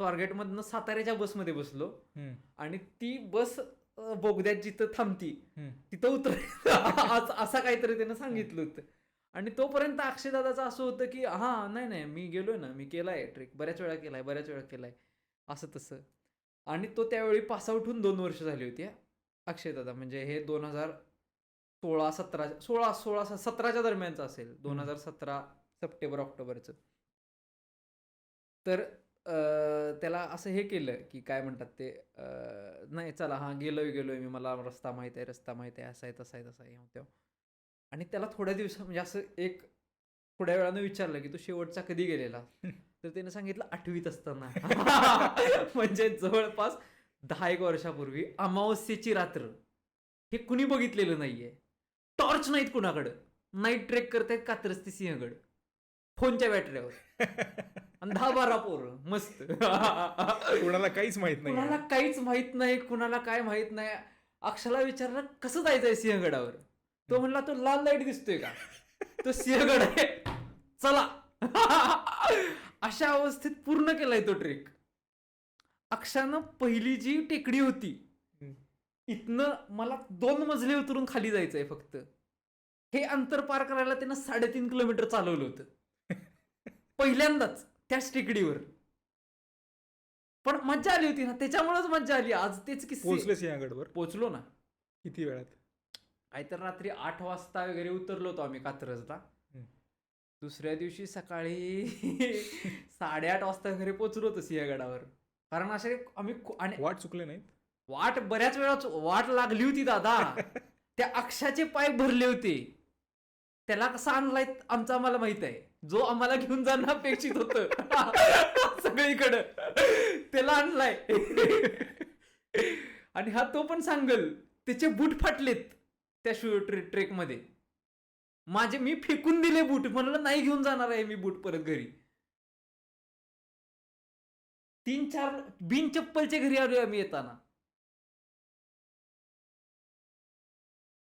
स्वारगेटमधनं साताऱ्याच्या बसमध्ये बसलो आणि ती बस बोगद्यात जिथं थांबती तिथं उतर असा काहीतरी त्यानं सांगितलं होतं. आणि तोपर्यंत अक्षयदादाचं असं होतं की नाही मी गेलोय ना, मी केलाय ट्रेक, बऱ्याच वेळा केलाय असं तसं. आणि तो त्यावेळी पासआउट होऊन 2 वर्ष झाली होती अक्षयदादा. म्हणजे हे 2017च्या दरम्यानचं असेल, 2017 सप्टेंबर ऑक्टोबरचं. तर त्याला असं हे केलं की काय म्हणतात ते, नाही चला गेलोय मी, मला रस्ता माहित आहे, असा आहे तसा आहे तेव्हा. आणि त्याला थोड्या दिवसा म्हणजे असं एक थोड्या वेळानं विचारलं की तू शेवटचा कधी गेलेला, तर त्याने सांगितलं 8वीत असताना. म्हणजे जवळपास 10 एक वर्षापूर्वी अमावस्येची रात्र. हे कुणी बघितलेलं नाहीये. टॉर्च नाहीत कुणाकडं. नाईट ट्रेक करतायत कात्रस्ती सिंहगड फोनच्या बॅटऱ्यावर आणि 10-12 पोरं मस्त. कोणाला काहीच माहित नाही. कुणाला काहीच माहित नाही, कुणाला काय माहित नाही. अक्षला विचारलं कसं जायचंय सिंहगडावर. तो म्हणला तो लाल लाईट दिसतोय का, तो सिंहगड आहे, चला. अशा अवस्थेत पूर्ण केलाय तो ट्रेक. अक्षानं पहिली जी टेकडी होती, इथनं मला 2 मजले उतरून खाली जायचंय फक्त. हे अंतर पार करायला त्यानं 3.5 किलोमीटर चालवलं होतं पहिल्यांदाच त्याच टेकडीवर. पण मज्जा आली होती ना, त्याच्यामुळेच मज्जा आली. आज तेच किस्से. पोहोचले सिंहगडवर पोचलो ना. किती वेळात? तर रात्री 8 वाजता वगैरे उतरलो होतो आम्ही कात्रजला. दुसऱ्या दिवशी सकाळी 8:30 वाजता घरी पोचलो होतो सिंहगडावर. कारण असे आम्ही आणि वाट चुकले नाहीत? वाट बऱ्याच वेळा वाट लागली होती दादा. त्या अक्षाचे पाय भरले होते. त्याला कसा आणलाय आमचा आम्हाला माहित आहे. जो आम्हाला घेऊन जाणं अपेक्षित होतं सगळीकडं त्याला आणलाय. आणि हा तो पण सांगल त्याचे बूट फाटलेत त्या ट्रेक मध्ये. माझे मी फेकून दिले बूट, म्हणलं नाही घेऊन जाणार आहे मी बूट परत घरी. 3-4 बिन चप्पलचे घरी आलोय आम्ही येताना.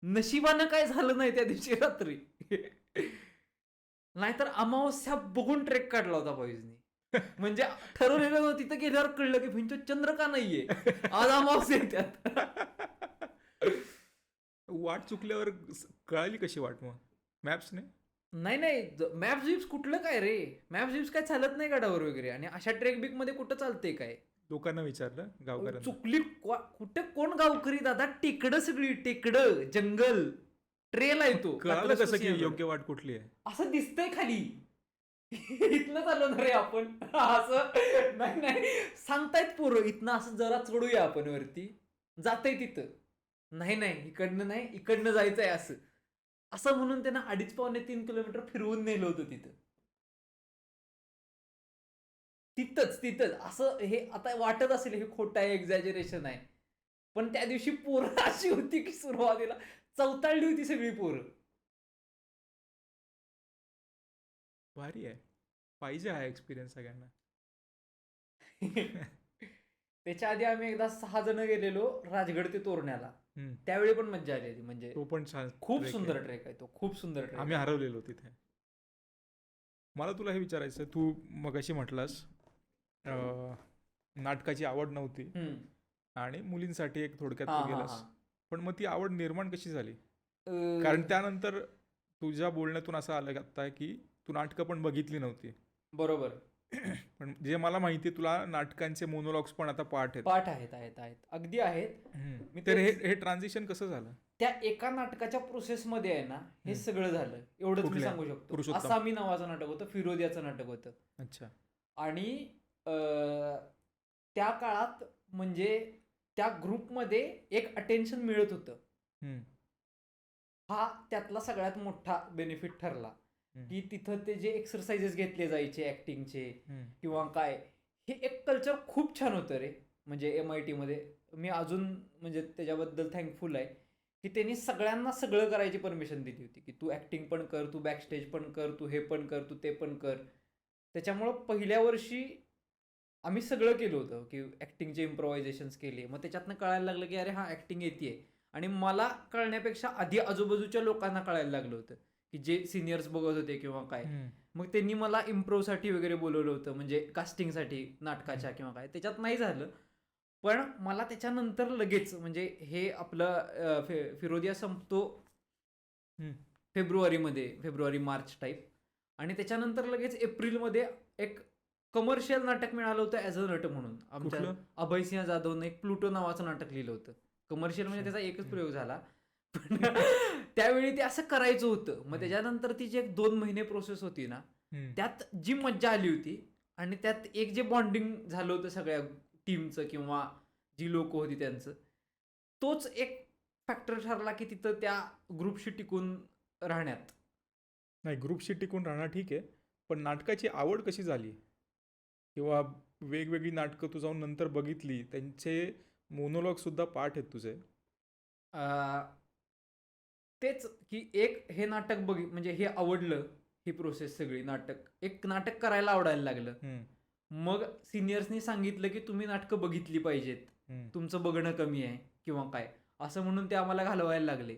नशिबानं काय झालं नाही त्या दिवशी रात्री. नाहीतर अमावस्या बघून ट्रेक काढला होता फौजनी. म्हणजे ठरवलेलं होतं, तिथं गेल्यावर कळलं की भिंचो चंद्र का नाहीये, आज अमावस्या त्यात. वाट चुकल्यावर कळाली कशी वाट मग? मॅप्सने? नाही मॅप्स जिप्स कुठलं काय रे, मॅप्स जिप्स काय चालत नाही गडावर वगैरे. आणि अशा ट्रेक बिक मध्ये कुठं चालतंय काय. लोकांना विचारलं गावकऱ्यांना? चुकली कुठे कोण गावकरी दादा. टेकडं सगळी, टेकडं जंगल, ट्रेल आहे तो. कळालं कसं की योग्य वाट कुठली आहे? असं दिसतंय खाली. इथनं चाललो ना रे आपण, असं नाही सांगतायत पोरं, इथनं असं जरा चढूया आपण वरती, जातंय तिथं. नाही इकडनं नाही, इकडनं जायचंय असं असं म्हणून त्यांना 2.5-3 किलोमीटर फिरवून नेलं होतं तिथं. तिथंच असं. हे आता वाटत असेल हे खोटं आहे, एक्झॅजरेशन आहे, पण त्या दिवशी पोरं अशी होती की सुरुवातीला चवताळली होती सगळी पोरं. भारी आहे. पाहिजे हा एक्सपिरियन्स सगळ्यांना. त्याच्या आधी आम्ही एकदा 6 जण गेलेलो राजगड ते तोरण्याला. त्यावेळी पण मज्जा आली होती. म्हणजे तो पण छान, खूप सुंदर ट्रेक आहे तो, खूप सुंदर ट्रेक. आम्ही हरवलेलो तिथे. मला तुला हे विचारायचं, तू मगाशी म्हटलास नाटकाची आवड नव्हती आणि मुलींसाठी एक थोडक्यात तू गेलास, पण मग ती आवड निर्माण कशी झाली? कारण त्यानंतर तुझ्या बोलण्यातून असं आलं आता की तू नाटकं पण बघितली नव्हती. बरोबर. पण जे मला माहिती, तुला नाटकांचे मोनोलॉग्स पण आता पाठ आहेत अगदी आहेत. तर हे ट्रान्झिशन कसं झालं? त्या एका नाटकाच्या प्रोसेसमध्ये आहे ना हे सगळं झालं, एवढंच मी सांगू शकतो. आसामी नावाचं नाटक होतं, फिरोदियाचं नाटक होतं. अच्छा. आणि त्या काळात म्हणजे त्या ग्रुपमध्ये एक अटेन्शन मिळत होतं. हा त्यातला सगळ्यात मोठा बेनिफिट ठरला की तिथं ते जे एक्सरसाइजेस घेतले जायचे ऍक्टिंगचे किंवा काय, हे एक कल्चर खूप छान होतं रे. म्हणजे MIT मध्ये मी अजून म्हणजे त्याच्याबद्दल थँकफुल आहे की त्यांनी सगळ्यांना सगळं करायची परमिशन दिली होती की तू ऍक्टिंग पण कर, तू बॅक स्टेज पण कर, तू हे पण कर, तू ते पण कर. त्याच्यामुळं पहिल्या वर्षी आम्ही सगळं केलं होतं की ऍक्टिंगचे इम्प्रोव्हायझेशन्स केले. मग त्याच्यातनं कळायला लागलं की अरे हा ऍक्टिंग येते. आणि मला कळण्यापेक्षा आधी आजूबाजूच्या लोकांना कळायला लागलं होतं की जे सिनियर्स बघत होते किंवा काय. मग त्यांनी मला इम्प्रोव्हसाठी वगैरे बोलवलं होतं, म्हणजे कास्टिंगसाठी नाटकाच्या किंवा काय. त्याच्यात नाही झालं, पण मला त्याच्यानंतर लगेच म्हणजे हे आपलं फिरोदिया संपतो फेब्रुवारी-मार्च टाईप, आणि त्याच्यानंतर लगेच एप्रिलमध्ये एक कमर्शियल नाटक मिळालं होतं ॲज अ नट म्हणून. आमच्या अभयसिंह जाधवनं एक प्लुटो नावाचं नाटक लिहिलं होतं. कमर्शियल म्हणजे त्याचा एकच प्रयोग झाला, पण त्यावेळी ते असं करायचं होतं. मग त्याच्यानंतर ती जी 2 महिने प्रोसेस होती ना, त्यात जी मज्जा आली होती आणि त्यात एक जे बॉन्डिंग झालं होतं सगळ्या टीमचं किंवा जी लोक होती त्यांचं, तोच एक फॅक्टर ठरला की तिथं त्या ग्रुपशी टिकून राहण्यात. नाही, ग्रुपशी टिकून राहणं ठीक आहे, पण नाटकाची आवड कशी झाली? किंवा वेगवेगळी नाटकं तू जाऊन नंतर बघितली, त्यांचे मोनोलॉग सुद्धा पाठ आहेत तुझे. अ, तेच की एक हे नाटक म्हणजे हे आवडलं, ही प्रोसेस सगळी एक नाटक करायला आवडायला लागलं. हम्म, मग सिनियर्सनी सांगितलं की तुम्ही नाटकं बघितली पाहिजेत, हम्म, तुमचं बघणं कमी आहे किंवा काय, असं म्हणून ते आम्हाला घालवायला लागले.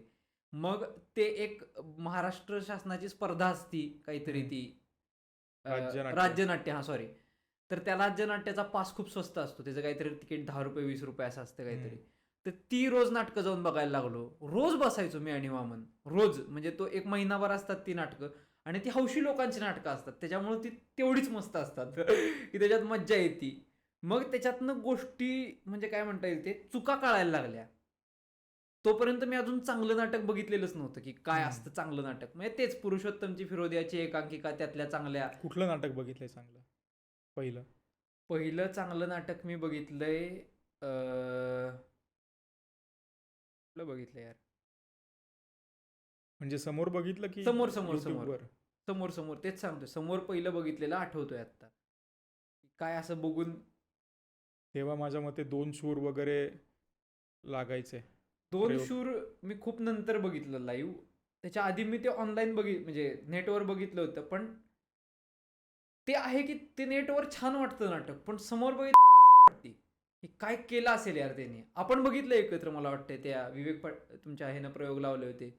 मग ते एक महाराष्ट्र शासनाची स्पर्धा असती काहीतरी हम्म. ती, राज्यनाट्य. राज्यनाट्य, हा सॉरी. तर त्या राज्यनाट्याचा पास खूप स्वस्त असतो, त्याचं काहीतरी तिकीट 10 रुपये 20 रुपये असं असतं हम्म. काहीतरी. तर ती रोज नाटकं जाऊन बघायला लागलो. रोज बसायचो मी आणि वामन, रोज. म्हणजे तो एक महिनाभर असतात ती नाटकं, आणि ती हौशी लोकांची नाटकं असतात, त्याच्यामुळे ती तेवढीच मस्त असतात की त्याच्यात मज्जा येते. मग त्याच्यातनं गोष्टी, म्हणजे काय म्हणता येईल, ते चुका कळायला लागल्या. तोपर्यंत मी अजून चांगलं नाटक बघितलेलंच नव्हतं की काय हम्म. असतं चांगलं नाटक. म्हणजे तेच पुरुषोत्तमची फिरोदियाची एकांकिका त्यातल्या चांगल्या. कुठलं नाटक बघितलंय चांगलं पहिलं? पहिलं चांगलं नाटक मी बघितलंय, कुठलं बघितलं यार, म्हणजे समोर बघितलं की समोर समोर समोर युट्यूबवर? समोर समोर तेच सांगतोय, समोर पहिलं बघितलेलं आठवतोय आता. काय असं बघून तेव्हा माझ्या मते 2 शूर वगैरे लागायचे. दोन प्रयोग. शूर मी खूप नंतर बघितलं लाईव्ह. त्याच्या आधी मी ते ऑनलाईन म्हणजे नेटवर बघितलं होतं. पण ते आहे की ते नेटवर छान वाटतं नाटक, पण समोर वाटते की काय केलं असेल यार त्यांनी. आपण बघितलं एकत्र, मला वाटतं त्या तुमच्या ह्यानं प्रयोग लावले होते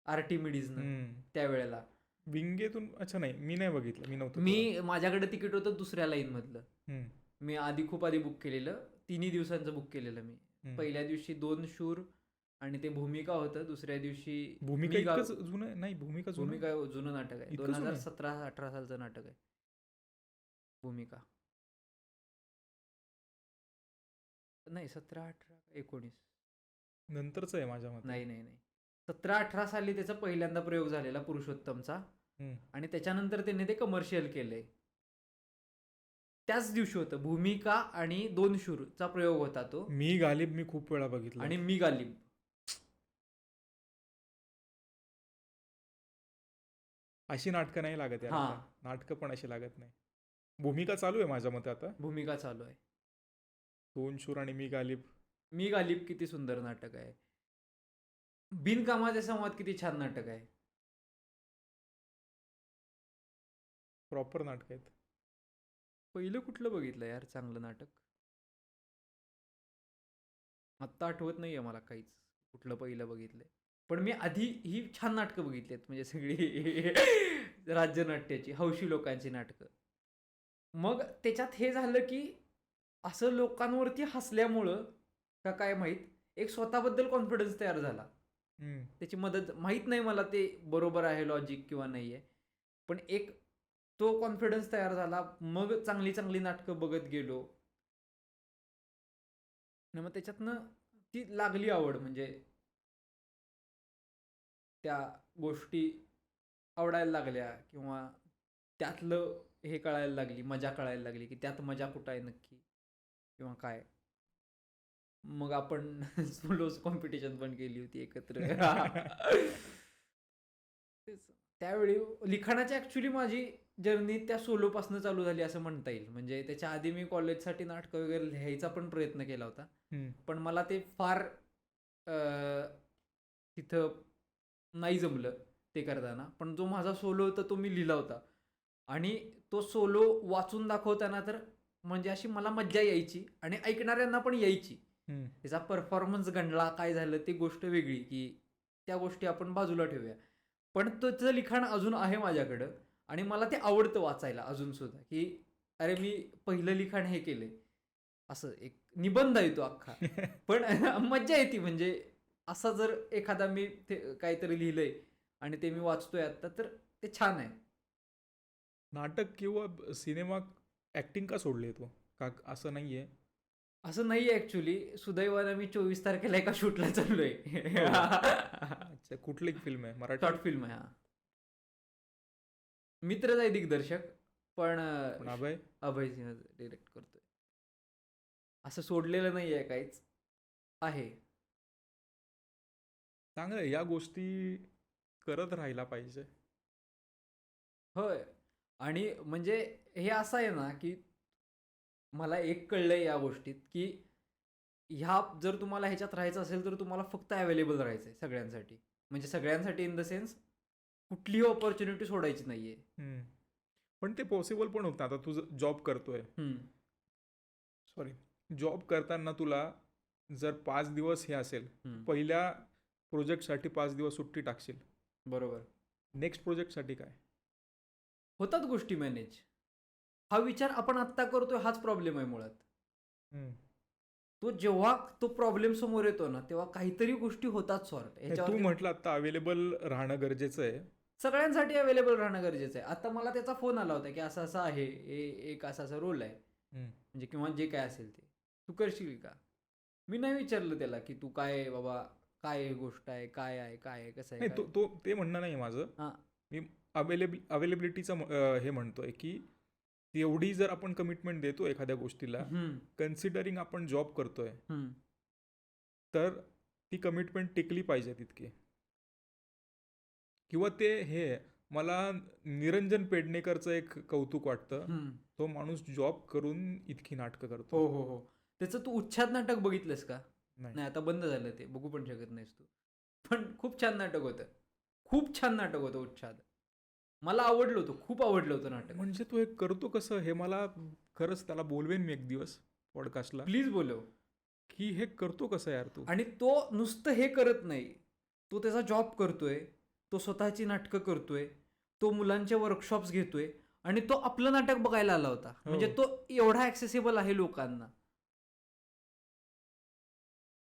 आर्टिमिडीजनं हम्म. त्यावेळेला. विंगेतून? अच्छा, नाही, मी नाही बघितलं, मी नव्हतो तेव्हा. मी माझ्याकडे तिकीट होतं दुसऱ्या लाईन मधलं. हम्म, मी खूप आधी बुक केलेलं, 3 दिवसांचं बुक केलेलं मी. हम्म. पहिल्या दिवशी 2 शूर आणि ते भूमिका होतं, दुसऱ्या दिवशी भूमिका इतकंच जुनं आहे? नाही, भूमिका जुनं आहे? भूमिका जुनं नाटक आहे, इतकं जुनं आहे? 2017-18 सालचं नाटक आहे भूमिका. नाही, 17-18-19. नंतरच आहे माझ्या मते. नाही नाही नाही, 17-18 साली त्याचा पहिल्यांदा प्रयोग झालेला पुरुषोत्तमचा, हम्म. आणि त्याच्यानंतर त्यांनी ते कमर्शियल केलंय. त्याच दिवशी होतं भूमिका आणि 2 शूरचा प्रयोग होता तो. मी गालिब मी खूप वेळा बघितलं. आणि मी गालिब. अशी नाटकं नाही लागत यार हा, आता. नाटकं पण अशी लागत नाही. भूमिका चालू आहे माझ्या मते आता. भूमिका चालू आहे. 2 शूर आणि मी गालिब. मी गालिब किती सुंदर नाटक आहे. बिनकामाचे संवाद किती छान नाटक आहे. प्रॉपर नाटक आहेत. पहिलं कुठलं बघितलं यार चांगलं नाटक, आत्ता आठवत नाहीये मला काहीच कुठलं पहिलं बघितलंय. पण मी आधी ही छान नाटकं बघितलीत, म्हणजे सगळी राज्यनाट्याची हौशी लोकांची नाटकं. मग त्याच्यात हे झालं की असं लोकांवरती हसल्यामुळं का काय माहीत, एक स्वतःबद्दल कॉन्फिडन्स तयार झाला. हम्म. त्याची मदत माहीत नाही मला ते बरोबर आहे लॉजिक किंवा नाही आहे, पण एक तो कॉन्फिडन्स तयार झाला. मग चांगली चांगली नाटकं बघत गेलो, आणि मग त्याच्यातनं ती लागली आवड. म्हणजे त्या गोष्टी आवडायला लागल्या, किंवा त्यातलं हे कळायला लागली, मजा कळायला लागली की त्यात मजा कुठं आहे नक्की किंवा काय. मग आपण सोलोच कॉम्पिटिशन पण केली होती एकत्र. तेच. त्यावेळी लिखाणाची ॲक्च्युली माझी जर्नी त्या सोलोपासून चालू झाली असं म्हणता येईल. म्हणजे त्याच्या आधी मी कॉलेजसाठी नाटकं वगैरे लिहायचा पण प्रयत्न केला होता, हम्म. पण मला ते फार तिथं नाही जमलं ते करताना. पण जो माझा सोलो होता तो मी लिहिला होता, आणि तो सोलो वाचून दाखवताना तर म्हणजे अशी मला मज्जा यायची, आणि ऐकणाऱ्यांना पण यायची. हम्म. त्याचा परफॉर्मन्स गणला काय झालं ते गोष्ट वेगळी, की त्या गोष्टी आपण बाजूला ठेवूया. पण त्याचं लिखाण अजून आहे माझ्याकडं, आणि मला ते आवडतं वाचायला अजून सुद्धा, की अरे मी पहिलं लिखाण हे केलंय, असं एक निबंध आहे तो अख्खा. पण मज्जा येते. म्हणजे असा जर एखादा मी काहीतरी लिहिलंय आणि ते मी वाचतोय आता, तर ते छान आहे. नाटक किंवा सिनेमा ऍक्टिंग का सोडली तू? का असं नाहीये? असं नाही आहे ॲक्च्युली. सुदैवानं मी 24 तारखेला एका शूटला चाललोय. हो. अच्छा, कुठली फिल्म आहे? मराठी? शॉर्ट फिल्म आहे, हा. मित्रच आहे दिग्दर्शक, पण पण अभय? अभय सिंह डिरेक्ट करतोय. असं सोडलेलं नाही आहे काहीच, आहे. चांगलं आहे. या गोष्टी करत राहायला पाहिजे. होय. आणि म्हणजे हे असं आहे ना, की मला एक कळलंय या गोष्टीत, की जर तुम्हाला ह्याच्यात राहायचं असेल, तर तुम्हाला फक्त अवेलेबल राहायचं आहे सगळ्यांसाठी. म्हणजे सगळ्यांसाठी इन द सेन्स कुठलीही अपॉर्च्युनिटी सोडायची नाहीये. हम्म. पण ते पॉसिबल पण होतं. आता तू जॉब करतोय, हम्म. सॉरी, जॉब करताना तुला जर 5 दिवस हे असेल, हम्म. पहिल्या प्रोजेक्टसाठी 5 दिवस सुट्टी टाकशील, बरोबर. नेक्स्ट प्रोजेक्टसाठी काय? होतात गोष्टी मॅनेज. हा विचार आपण आत्ता करतोय हाच प्रॉब्लेम आहे मुळात. हम्म. जेव्हा तो प्रॉब्लेम समोर येतो ना, तेव्हा काहीतरी गोष्टी होतात सॉर्ट. नाही, तू म्हटलं आता अवेलेबल राहणं गरजेचं आहे. सगळ्यांसाठी अवेलेबल राहणं गरजेचं आहे. आता मला त्याचा फोन आला होता, की असं असं आहे, एक असा असा रोल आहे, हम्म. म्हणजे किंवा जे काय असेल ते तू करशील का. मी नाही विचारलं त्याला, की तू काय बाबा, काय गोष्ट आहे, काय आहे, काय आहे, कसं आहे, नाही, काय. ते म्हणणं नाही माझं. हां. मी अवेलेबिलिटीचं हे म्हणतोय की तेवढी जर आपण कमिटमेंट देतो एखाद्या गोष्टीला, कन्सिडरिंग आपण जॉब करतोय, तर ती कमिटमेंट टिकली पाहिजे तितकी. किंवा ते हे मला निरंजन पेडणेकरचं एक कौतुक वाटतं. तो माणूस जॉब करून इतकी नाटकं करतो. हो हो हो. त्याचं तू उच्छाद नाटक बघितलंस का? नाही. नाही, आता बंद झालं ते, बघू पण शकत नाहीस तू. पण खूप छान नाटक होतं. खूप छान नाटक होतं उच्छाद. मला आवडलं होतं, खूप आवडलं होतं नाटक. म्हणजे तू हे करतो कसं, हे मला खरंच त्याला बोलवेन मी एक दिवस पॉडकास्टला, प्लीज बोलव. की हे करतो कसं यार तू. आणि तो नुसतं हे करत नाही, तो त्याचा जॉब करतोय, तो स्वतःची नाटकं करतोय, तो मुलांचे वर्कशॉप्स घेतोय, आणि तो आपलं नाटक बघायला आला होता. म्हणजे तो एवढा ऍक्सेसिबल आहे लोकांना.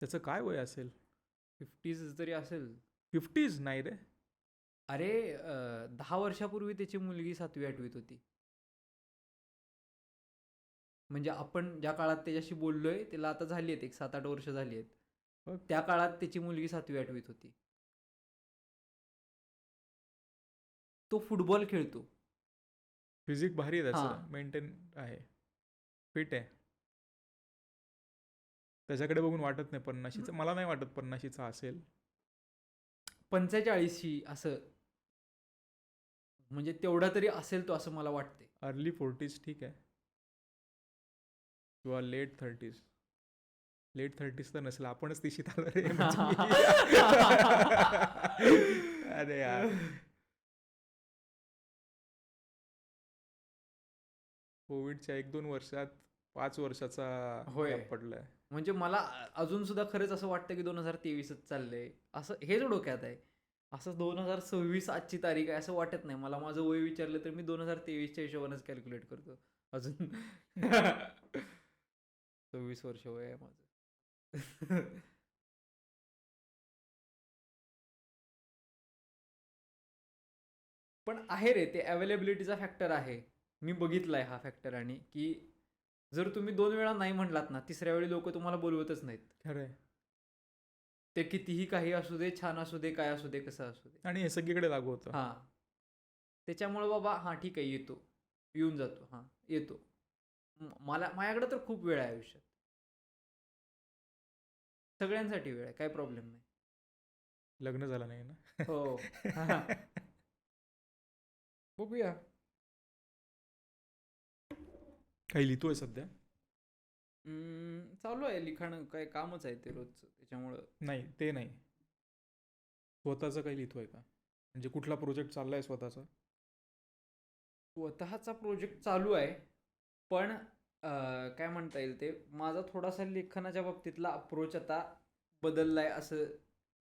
त्याचं काय वय असेल? 50s तरी असेल. 50s नाही रे. अरे 10 वर्षापूर्वी त्याची मुलगी 7वी-8वीत होती. म्हणजे आपण ज्या काळात त्याच्याशी बोललोय त्याला आता झाली आहेत, एक 7-8 वर्ष झाली आहेत. त्या काळात त्याची मुलगी 7वी-8वीत होती. तो फुटबॉल खेळतो. फिजिक भारी आहे त्याचं, मेंटेन आहे, फिट आहे. त्याच्याकडे बघून वाटत नाही 50शीचा. मला नाही वाटत 50शीचा असेल. 45 असं, म्हणजे तेवढा तरी असेल तो, असं मला वाटते. अर्ली 40s ठीक आहे, किंवा लेट 30s. लेट 30s तर नसेल, आपणच तिशीत आलो रे. अरे यार, कोविडच्या 1-2 वर्षात 5 वर्षाचा गॅप पडलाय. म्हणजे मला अजून सुद्धा खरंच असं वाटतं की 2023च चाललंय, असं हेच डोक्यात आहे. असं 2026 आजची तारीख आहे असं वाटत नाही मला. माझं वय विचारलं तर मी 2023च्या हिशोबानेच कॅल्क्युलेट करतो अजून. 26 वर्ष वय आहे माझं. पण आहे रे, ते अवेलेबिलिटीचा फॅक्टर आहे. मी बघितलाय हा फॅक्टर. आणि की जर तुम्ही 2 वेळा नाही म्हटलात ना, तिसऱ्या वेळी लोक तुम्हाला बोलवतच नाहीत. खरंय. ते कितीही काही असू दे, छान असू दे, काय असू दे, कसं असू दे. आणि हे सगळीकडे लागू होतं. हां, त्याच्यामुळे बाबा हां ठीक आहे, येतो, येऊन जातो, हां येतो. माझ्याकडे तर खूप वेळ आहे आयुष्यात, सगळ्यांसाठी वेळ आहे, काही प्रॉब्लेम नाही. लग्न झालं नाही ना? हो. बघूया. काही लिहितोय सध्या? चालू आहे लिखाण, काय कामच आहे ते रोजचं, त्याच्यामुळं. नाही, ते नाही, स्वतःचं काही लिहितोय का? म्हणजे कुठला प्रोजेक्ट चाललाय स्वतःचा? स्वतःचा प्रोजेक्ट चालू आहे, पण काय म्हणता येईल, ते माझा थोडासा लेखनाच्या बाबतीतला अप्रोच आता बदललाय, असं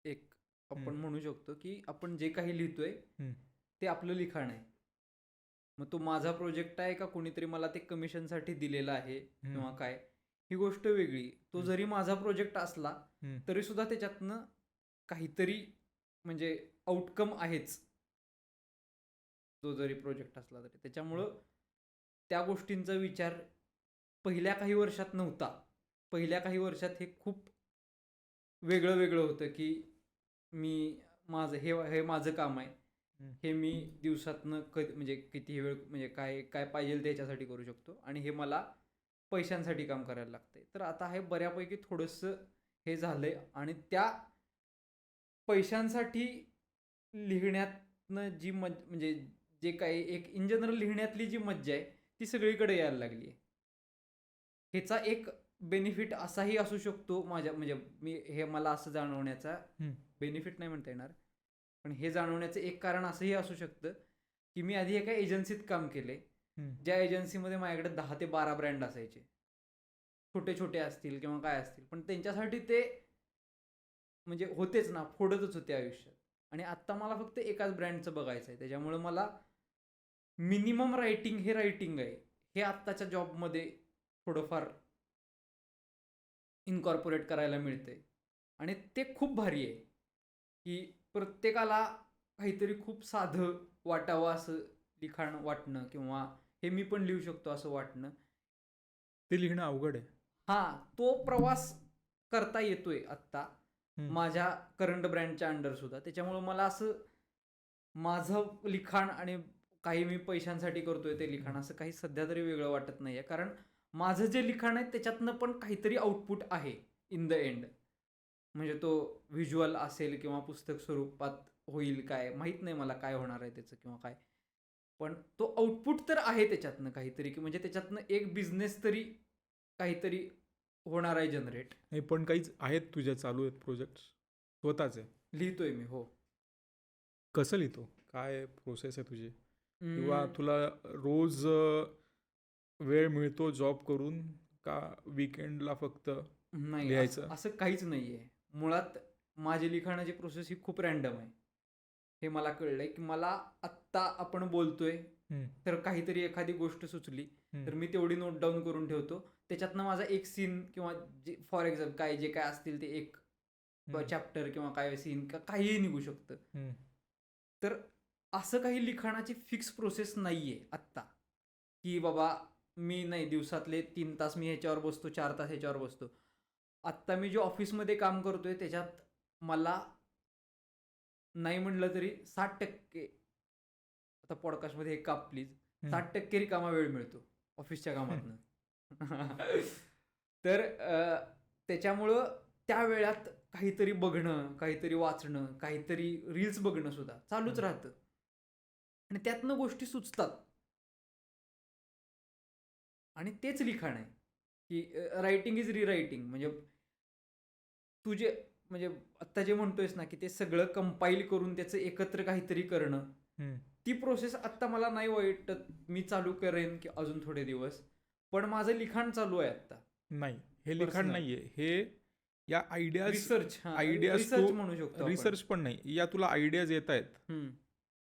एक आपण म्हणू शकतो. की आपण जे काही लिहितोय ते आपलं लिखाण आहे. मग तो माझा प्रोजेक्ट आहे का कोणीतरी मला ते कमिशनसाठी दिलेलं आहे किंवा काय, ही गोष्ट वेगळी. तो जरी माझा प्रोजेक्ट असला तरी सुद्धा त्याच्यातनं काहीतरी म्हणजे आउटकम आहेच, तो जरी प्रोजेक्ट असला तरी. त्याच्यामुळं त्या गोष्टींचा विचार पहिल्या काही वर्षात नव्हता. पहिल्या काही वर्षात हे खूप वेगळं वेगळं होतं, की माझं हे माझं काम आहे, हे मी दिवसातनं म्हणजे किती वेळ, म्हणजे काय काय पाहिजे त्याच्यासाठी करू शकतो, आणि हे मला पैशांसाठी काम करायला लागतंय. तर आता हे बऱ्यापैकी थोडंसं हे झालंय, आणि त्या पैशांसाठी लिहिण्यातनं जी म्हणजे जे काही एक इन जनरल लिहिण्यातली जी मज्जा आहे ती सगळीकडे यायला लागली आहे. ह्याचा एक बेनिफिट असाही असू शकतो म्हणजे हे मला असं जाणवण्याचा हम्म, बेनिफिट नाही म्हणता येणार, पण हे जाणवण्याचं एक कारण असंही असू शकतं की मी आधी एका एजन्सीत काम केले, हम्म, ज्या एजन्सीमध्ये माझ्याकडे 10 ते 12 ब्रँड असायचे, छोटे छोटे असतील किंवा काय असतील, पण त्यांच्यासाठी ते म्हणजे होतेच ना, फोडतच होते आयुष्यात. आणि आत्ता मला फक्त एकाच ब्रँडचं बघायचं आहे, त्याच्यामुळे मला मिनिमम रायटिंग हे रायटिंग आहे हे आत्ताच्या जॉबमध्ये थोडंफार इनकॉर्पोरेट करायला मिळते. आणि ते खूप भारी आहे की प्रत्येकाला काहीतरी खूप साधं वाटावं असं लिखाण वाटणं, किंवा हे मी पण लिहू शकतो असं वाटणं. ते लिहिणं अवघड आहे. तो प्रवास करता येतोय आत्ता हम्म, माझ्या करंट ब्रँडच्या अंडर सुद्धा. त्याच्यामुळे मला असं माझं लिखाण आणि काही मी पैशांसाठी करतोय ते लिखाण असं काही सध्या तरी वेगळं वाटत नाहीये, कारण माझं जे लिखाण आहे त्याच्यातनं पण काहीतरी आउटपुट आहे इन द एंड. म्हणजे तो व्हिज्युअल असेल किंवा पुस्तक स्वरूपात होईल, काय माहीत नाही मला काय होणार आहे त्याचं किंवा काय, पण तो आउटपुट तर आहे त्याच्यातनं काहीतरी, की म्हणजे त्याच्यातनं एक बिझनेस तरी काहीतरी होणार आहे जनरेट. नाही पण काहीच आहेत तुझ्या चालू आहेत प्रोजेक्ट स्वतःचे? लिहितोय मी, हो. कसं लिहितो? काय प्रोसेस आहे तुझी? किंवा हम्म, तुला रोज वेळ मिळतो जॉब करून, का विकेंडला फक्त नाही असं लिहायचं? असं काहीच नाही आहे मुळात. माझी लिखाणाची प्रोसेस ही खूप रॅन्डम आहे. हे मला कळलंय की मला आत्ता आपण बोलतोय हम्म, तर काहीतरी एखादी गोष्ट सुचली हम्म, तर मी तेवढी नोट डाऊन करून ठेवतो. त्याच्यातनं माझा एक सीन किंवा जे फॉर एक्झाम्पल काय जे काय असतील ते एक हम्म, चॅप्टर किंवा काय सीन काहीही निघू शकतं. हम्म, तर असं काही लिखाणाची फिक्स प्रोसेस नाहीये आत्ता, की बाबा मी नाही दिवसातले 3 तास मी ह्याच्यावर बसतो, 4 तास ह्याच्यावर बसतो. आत्ता मी जे ऑफिसमध्ये काम करतोय त्याच्यात मला नाही म्हणलं तरी 60%, आता पॉडकास्टमध्ये एक काप प्लीज, हम्म, 60% रिकामा वेळ मिळतो ऑफिसच्या हम्म, कामातनं. तर त्याच्यामुळं त्या वेळात काहीतरी बघणं, काहीतरी वाचणं, काहीतरी रील्स बघणं सुद्धा चालूच हम्म. राहतं. आणि त्यातनं गोष्टी सुचतात. आणि तेच लिखाण आहे की रायटिंग इज रिरायटिंग. म्हणजे तुझे म्हणजे आत्ता जे म्हणतोयस ना की ते सगळं कंपाईल करून त्याचं एकत्र काहीतरी करणं, हम्म. ती प्रोसेस आत्ता मला नाही वाटत. मी चालू करेन की अजून थोडे दिवस, पण माझं लिखाण चालू आहे आत्ता. नाही, हे लिखाण पर्सनल नाहीये, हे या आयडियाज रिसर्च, आयडियाज रिसर्च तू म्हणू शकतो आपण. रिसर्च पण नाही, या तुला आयडियाज येत आहेत, हम्म,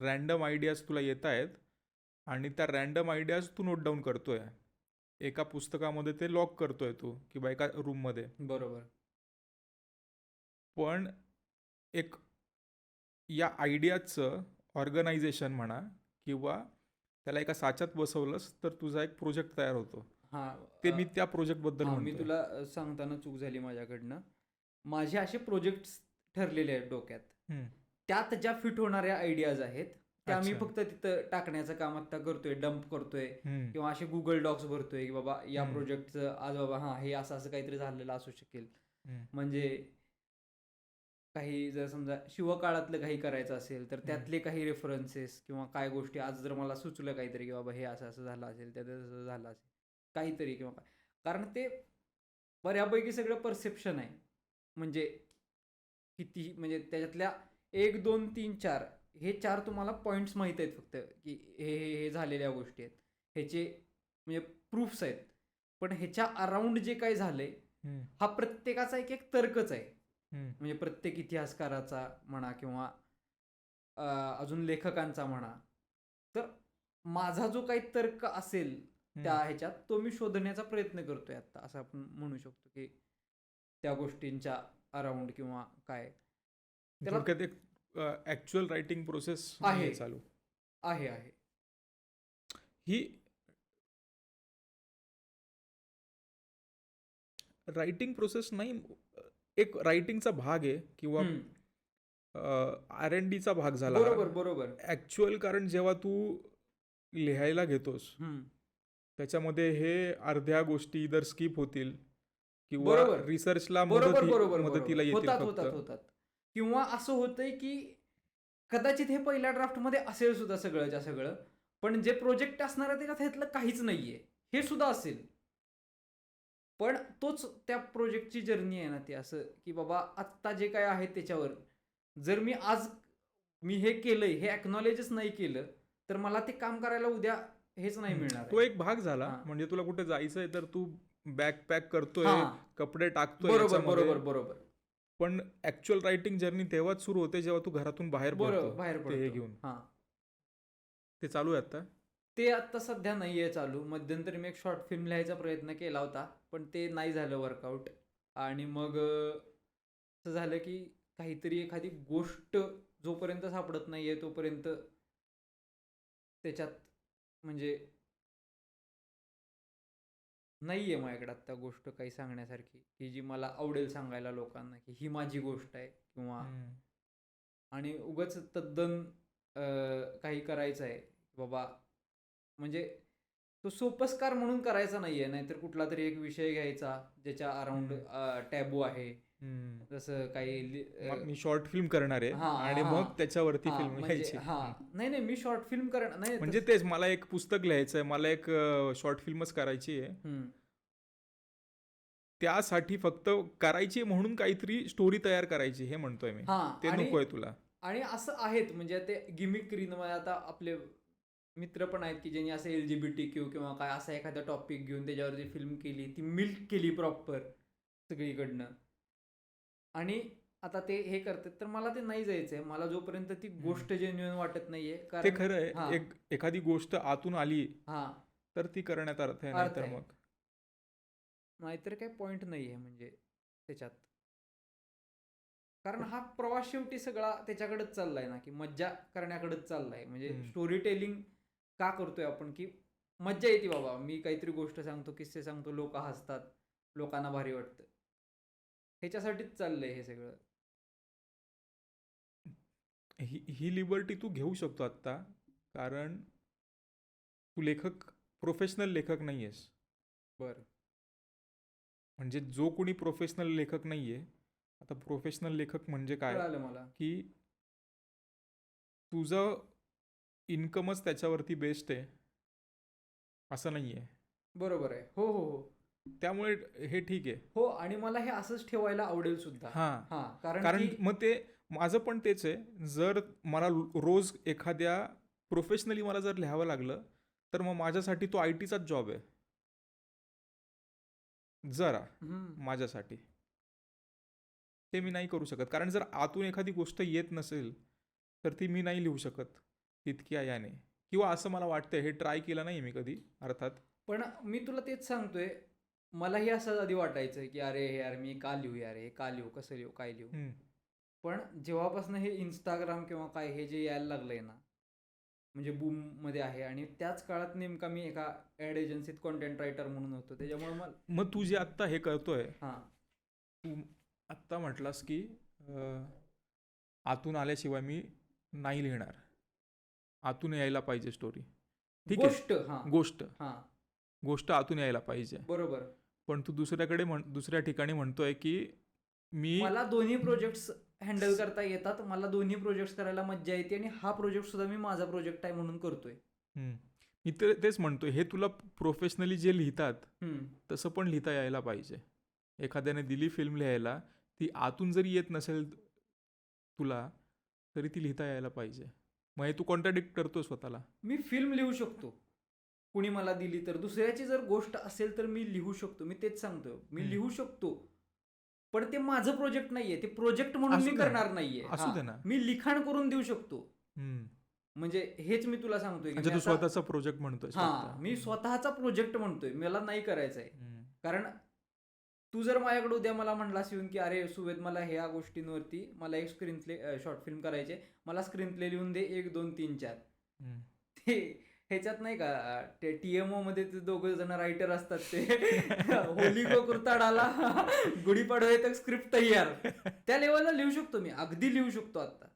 रॅन्डम आयडियाज तुला येत आहेत आणि त्या रॅन्डम आयडियाज तू नोट डाऊन करतोय एका पुस्तकामध्ये, ते लॉक करतोय तू किंवा एका रूममध्ये. बरोबर. पण एक या आयडियाचं ऑर्गनायझेशन म्हणा किंवा त्याला एका साच्यात बसवलंस तर तुझा एक प्रोजेक्ट तयार होतो. हा ते मी त्या प्रोजेक्टबद्दल हा, मी म्हणतोय. तुला सांगताना चूक झाली माझ्याकडनं. माझे असे प्रोजेक्ट्स ठरलेले आहेत डोक्यात, हम्म, त्यात ज्या फिट होणाऱ्या आयडियाज आहेत त्या मी अच्छा. फक्त तिथं टाकण्याचं काम आता करतोय, डंप करतोय, हम्म, किंवा असे गुगल डॉक्स भरतोय की बाबा या हम्म, प्रोजेक्टचं आज बाबा हां हे असं असं काहीतरी झालेलं असू शकेल. हम्म, म्हणजे काही जर समजा शिवकाळातलं काही करायचं असेल तर हम्म, त्यातले काही रेफरन्सेस किंवा काय गोष्टी आज जर मला सुचलं काहीतरी की बाबा हे असं असं झालं असेल, त्यात असं झालं असेल काहीतरी किंवा काय, कारण ते बऱ्यापैकी सगळं परसेप्शन आहे. म्हणजे किती म्हणजे त्याच्यातल्या 1 2 3 4 हे 4 तुम्हाला पॉईंट्स माहीत आहेत फक्त, की हे झालेल्या गोष्टी आहेत ह्याचे, म्हणजे प्रूफ्स आहेत. पण ह्याच्या अराउंड जे काही झालंय हम्म, हा प्रत्येकाचा एक एक तर्कच आहे. हम्म, म्हणजे प्रत्येक इतिहासकाराचा म्हणा किंवा अजून लेखकांचा म्हणा. तर माझा जो काही तर्क असेल त्या हम्म. ह्याच्यात तो मी शोधण्याचा प्रयत्न करतोय आता, असं आपण म्हणू शकतो की त्या गोष्टींच्या अराउंड किंवा काय त्याला थोडक्यात एक ॲक्च्युअल रायटिंग प्रोसेस आहे नाही चालू. आहे आहे. ही रायटिंग प्रोसेस नाही, एक रायटिंगचा भाग आहे किंवा हम्म, आर एन डीचा भाग झाला बरोबर बरोबर. ॲक्च्युअल. कारण जेव्हा तू लिहायला घेतोस हम्म, त्याच्यामध्ये हे अर्ध्या गोष्टी इधर स्किप होतील किंवा बरोबर रिसर्चला बरोबर बरोबर मदतीला बरोबर येतील होतात फक्त. होतात होतात. किंवा असं होतंय की कदाचित हे पहिल्या ड्राफ्टमध्ये असेल सुद्धा सगळंच्या सगळं, पण जे प्रोजेक्ट असणार आहे ते त्यातलं काहीच नाहीये हे सुद्धा असेल. पण तोच त्या प्रोजेक्टची जर्नी आहे ना ती, असं की बाबा आत्ता जे काय आहे त्याच्यावर जर मी आज मी हे केलंय हे अॅक्नॉलेजच नाही केलं तर मला ते काम करायला उद्या हेच नाही मिळणार तो आहे. एक भाग झाला. हां. म्हणजे तुला कुठे जायचंय तर तू बॅग पॅक करतोय, हां. कपडे टाकतोय बरोबर याच्यामध्ये. बरोबर बरोबर पण ऍक्च्युअल रायटिंग जर्नी तेव्हाच सुरू होते जेव्हा तू घरातून बाहेर पडतो बाहेर ते हे पडतो. घेऊन. हां. ते चालू आहे आता. ते आत्ता सध्या नाहीये चालू. मध्यंतरी मी एक शॉर्ट फिल्म लिहायचा प्रयत्न केला होता, पण ते नाही झालं वर्कआउट. आणि मग असं झालं की काहीतरी एखादी गोष्ट जोपर्यंत सापडत नाहीये तोपर्यंत त्याच्यात म्हणजे नाहीये माझ्याकडे आत्ता गोष्ट काही सांगण्यासारखी की जी मला आवडेल सांगायला लोकांना की ही माझी गोष्ट आहे किंवा आणि उगाच तद्दन काही करायचं आहे बाबा. म्हणजे तो सोपस्कार म्हणून करायचा नाहीये, नाहीतर कुठला तरी एक विषय घ्यायचा ज्याच्या अराउंड टॅबू आहे, जसं काही मी शॉर्ट फिल्म करणार आहे हां, आणि हां, मग त्याच्यावरती हां, फिल्म म्हणजे लिहायची. नाही नाही मी शॉर्ट फिल्म करणार नाही म्हणजे तेच मला एक पुस्तक लिहायचंय, मला एक शॉर्ट फिल्मच करायची आहे. त्यासाठी फक्त करायची म्हणून काहीतरी स्टोरी तयार करायची हे म्हणतोय मी. हां, ते नकोय तुला. आणि असं आहेत म्हणजे ते गिमिक्रीनं आता आपले मित्र पण आहेत की ज्यांनी असं LGBTQ किंवा काय असा एखादा टॉपिक घेऊन त्याच्यावरती फिल्म केली, ती मिल्क केली प्रॉपर सगळीकडनं. आणि आता ते हे करतात तर मला ते नाही जायचंय. मला जोपर्यंत ती गोष्ट जेन्युइन वाटत नाहीये, ते कारण खरं आहे. एखादी गोष्ट आतून आली तर ती करण्यात अर्थ आहे, नाहीतर आहे. मग नाहीतर काही पॉइंट नाहीये म्हणजे त्याच्यात. कारण हा प्रवास शेवटी सगळा त्याच्याकडेच चाललाय ना, की मज्जा करण्याकडेच चाललाय. म्हणजे स्टोरी टेलिंग का करतोय आपण, की मज्जा येते बाबा. मी काहीतरी गोष्ट सांगतो, किस्से सांगतो, लोक हसतात, लोकांना भारी वाटतं. ह्याच्यासाठीच चाललंय हे सगळं. ही लिबर्टी तू घेऊ शकतो आत्ता, कारण तू प्रोफेशनल लेखक नाहीयेस. बरं. म्हणजे जो कोणी प्रोफेशनल लेखक नाहीये, आता प्रोफेशनल लेखक म्हणजे काय, कळालं मला. की तुझं इन्कमच त्याच्यावरती बेस्ड आहे असं नाहीये. बरोबर आहे. हो हो हो. त्यामुळे हे ठीक आहे. हो, आणि मला हे असंच ठेवायला आवडेल सुद्धा. हां, कारण मग ते माझं पण तेच आहे. जर मला रोज एखाद्या प्रोफेशनली मला जर लिहावं लागलं तर मग माझ्यासाठी तो IT चाच जॉब आहे जरा माझ्यासाठी. ते मी नाही करू शकत, कारण जर आतून एखादी गोष्ट येत नसेल तर ती मी नाही लिहू शकत तितक्या याने, किंवा असं मला वाटतंय. हे ट्राय केलं नाही मी कधी अर्थात. पण मी तुला तेच सांगतोय, मलाही असं आधी वाटायचं की अरे यार मी का लिहू, यार हे का लिहू, कसं लिहू, काय लिहू. पण जेव्हापासून हे इंस्टाग्राम किंवा काय हे जे यायला लागलंय ना, म्हणजे बूम मध्ये आहे, आणि त्याच काळात नेमका मी एका ऍड एजन्सीत कॉन्टेंट रायटर म्हणून होतो, त्याच्यामुळे मग तू जे आत्ता हे करतोय, हां, तू आत्ता म्हटलास की आतून आल्याशिवाय मी नाही लिहिणार, आतून यायला पाहिजे स्टोरी. ठीक आहे, गोष्ट आतून यायला पाहिजे. बरोबर. पण तू दुसऱ्या ठिकाणी म्हणतोय की मला दोन्ही प्रोजेक्ट्स हँडल करता येतात, मला दोन्ही प्रोजेक्ट्स करायला मज्जा येते, आणि हा प्रोजेक्ट सुद्धा मी माझा प्रोजेक्ट आहे म्हणून करतोय. मी तेच म्हणतोय, हे तुला प्रोफेशनली जे लिहितात तसं पण लिहिता यायला पाहिजे. एखाद्याने दिली फिल्म लिहायला, ती आतून जरी येत नसेल तुला तरी ती लिहिता यायला पाहिजे. मग हे तू कॉन्ट्राडिक्ट करतो स्वतःला. मी फिल्म लिहू शकतो, कुणी मला दिली तर. दुसऱ्याची जर गोष्ट असेल तर मी लिहू शकतो. मी तेच सांगतो, मी लिहू शकतो, पण ते माझं प्रोजेक्ट नाहीये, ते प्रोजेक्ट म्हणून मी करणार नाहीये. असू दे ना, मी लिखाण करून देऊ शकतो. म्हणजे हेच मी तुला सांगतोय की तू स्वतःचा प्रोजेक्ट म्हणतोय. मी स्वतःचा प्रोजेक्ट म्हणतोय, मला नाही करायचंय. कारण तू जर माझ्याकडे उद्या मला म्हणलास येऊन की अरे सुवेद, मला ह्या गोष्टींवरती मला एक स्क्रीन प्ले शॉर्ट फिल्म करायचे, मला स्क्रीन प्ले लिहून दे 1 2 3 4. ते ह्याच्यात नाही का ते TMO मध्ये ते दोघं जण रायटर असतात, ते होली को कुर्ताडाला गुढीपाडवा तक स्क्रिप्ट तयार, त्या लेवलला लिहू शकतो मी, अगदी लिहू शकतो. आता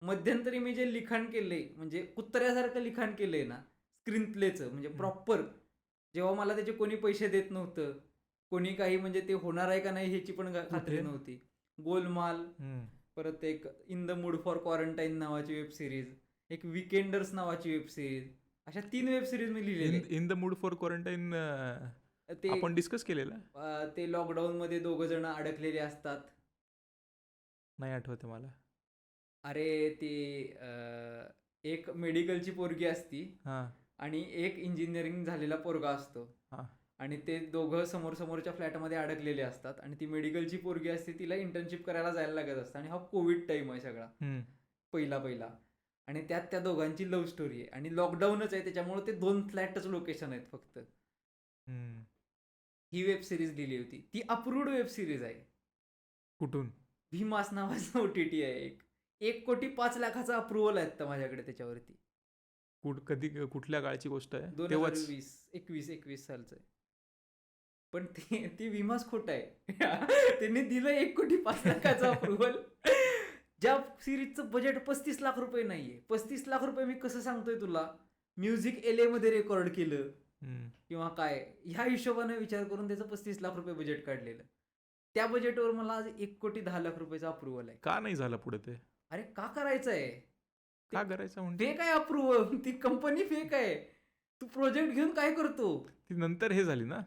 मध्यंतरी मी जे लिखाण केलंय, म्हणजे कुत्र्यासारखं लिखाण केलंय ना स्क्रीन प्लेचं, म्हणजे प्रॉपर, जेव्हा मला त्याचे कोणी पैसे देत नव्हतं, कोणी काही, म्हणजे ते होणार आहे का नाही ह्याची पण खात्री नव्हती. गोलमाल, परत एक in the mood for quarantine नावाची वेब सिरीज, एक विकेंडर्स नावाची वेब सिरीज, अशा 3 वेब सिरीज मी लिहिलेल्या आहेत. In the mood for quarantine ते आपण डिस्कस केलेलं. ते लॉकडाऊन मध्ये 2 जण अडकलेले असतात. नाही आठवते मला. अरे ते एक मेडिकलची पोरगी असती हां आणि एक इंजिनिअरिंग झालेला पोरगा असतो हां आणि ते दोघं समोरच्या फ्लॅटमध्ये अडकलेले असतात आणि ती मेडिकलची पोरगी असते, तिला इंटर्नशिप करायला जायला लागत असतं आणि हा कोविड टाइम आहे सगळा पहिला आणि त्यात त्या दोघांची लव्ह स्टोरी आहे आणि लॉकडाऊनच आहे, त्याच्यामुळे ते 2 फ्लॅटच लोकेशन आहेत फक्त. ही वेब सिरीज लिहिली होती, ती अप्रूव्ड वेब सिरीज आहे. कुठून? भीमास नावाचं OTT आहे. 1,05,00,000 अप्रुव्हल आहेत तर माझ्याकडे त्याच्यावरती. कधी कुठल्या काळची गोष्ट आहे? तेव्हाच 2021 सालचं आहे. पण ती विमास खोट आहे. त्यांनी दिलं 1,05,00,000 अप्रुव्हल. ज्या सिरीजचं बजेट 35 लाख रुपये नाहीये. 35 लाख रुपये मी कसं सांगतोय तुला? म्युझिक LA मध्ये रेकॉर्ड केलं किंवा काय, ह्या हिशोबाने विचार करून त्याचं 35 लाख रुपये बजेट काढलेलं. त्या बजेटवर मला आज 1,10,00,000 रुपयाचा अप्रुव्हल आहे. का नाही झालं पुढे ते? अरे का करायचंय? का करायचं म्हणजे? फेक आहे अप्रुव्हल. ती कंपनी फेक आहे. तू प्रोजेक्ट घेऊन काय करतो? ती नंतर हे झाली ना.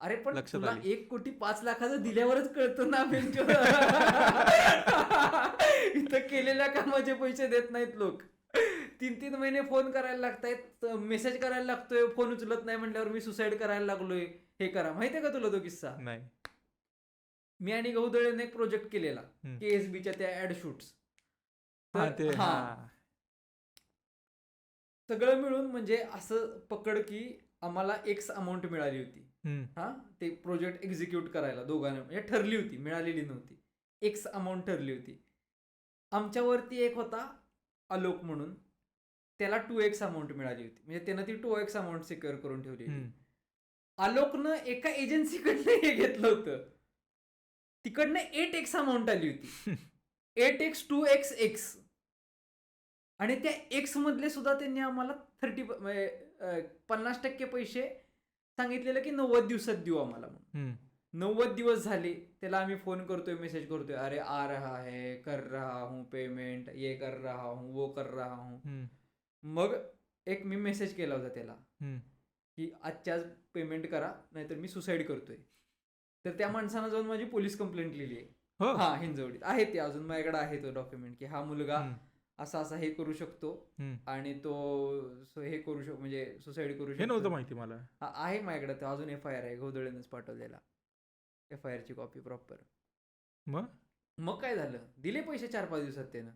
अरे पण लक्षात तुला आली. 1,05,00,000 दिल्यावरच कळतं ना बेंचवर. इथं केलेल्या कामाचे पैसे देत नाहीत लोक. 3-3 महिने फोन करायला लागतायत, मेसेज करायला लागतोय, फोन उचलत नाही म्हटल्यावर मी सुसाईड करायला लागलोय. हे करा. माहितीये का तुला तो किस्सा? नाही. मी आणि गहुदळेने एक प्रोजेक्ट केलेला KSBच्या त्या ऍड शूट्स. सगळं मिळून म्हणजे असं पकड की आम्हाला एक्स अमाऊंट मिळाली होती. ते प्रोजेक्ट एक्झिक्यूट करायला दोघांना, म्हणजे ठरली होती, मिळालेली नव्हती. एक्स अमाऊंट ठरली होती. आमच्यावरती एक होता आलोक म्हणून, त्याला 2x अमाऊंट मिळाली होती, म्हणजे त्यानं ती 2x अमाऊंट सिक्युअर करून ठेवली होती. आलोकनं एका एजन्सीकडनं हे घेतलं होतं, तिकडनं 8x अमाऊंट आली होती. 8x 2x x, आणि त्या एक्स मधले सुद्धा त्यांनी आम्हाला 50% पैसे सांगितलेलं की 90 दिवसात देऊ आम्हाला म्हणून. 90 दिवस झाले, त्याला आम्ही फोन करतोय, मेसेज करतोय, अरे आ रहा है, कर रहा हूँ पेमेंट, ये कर रहा हूँ, वो कर रहा हूँ. मग एक मी मेसेज केला होता त्याला की आजच्या आज पेमेंट करा नाहीतर मी सुसाईड करतोय. तर त्या माणसानं जाऊन माझी पोलीस कंप्लेंट लिहिली आहे. हा, हिंजवडीत आहे ते, अजून माझ्याकडे आहे तो डॉक्युमेंट की हा मुलगा असा हे करू शकतो आणि तो हे करू शकतो, म्हणजे सुसाईड करू शकतो. हे नव्हतं माहिती मला. आहे माझ्याकडे तो, अजून FIR आहे, गहुदळेनंच पाठवलेला FIR ची कॉपी प्रॉपर. मग काय झालं, दिले पैसे 4-5 दिवसात त्यानं.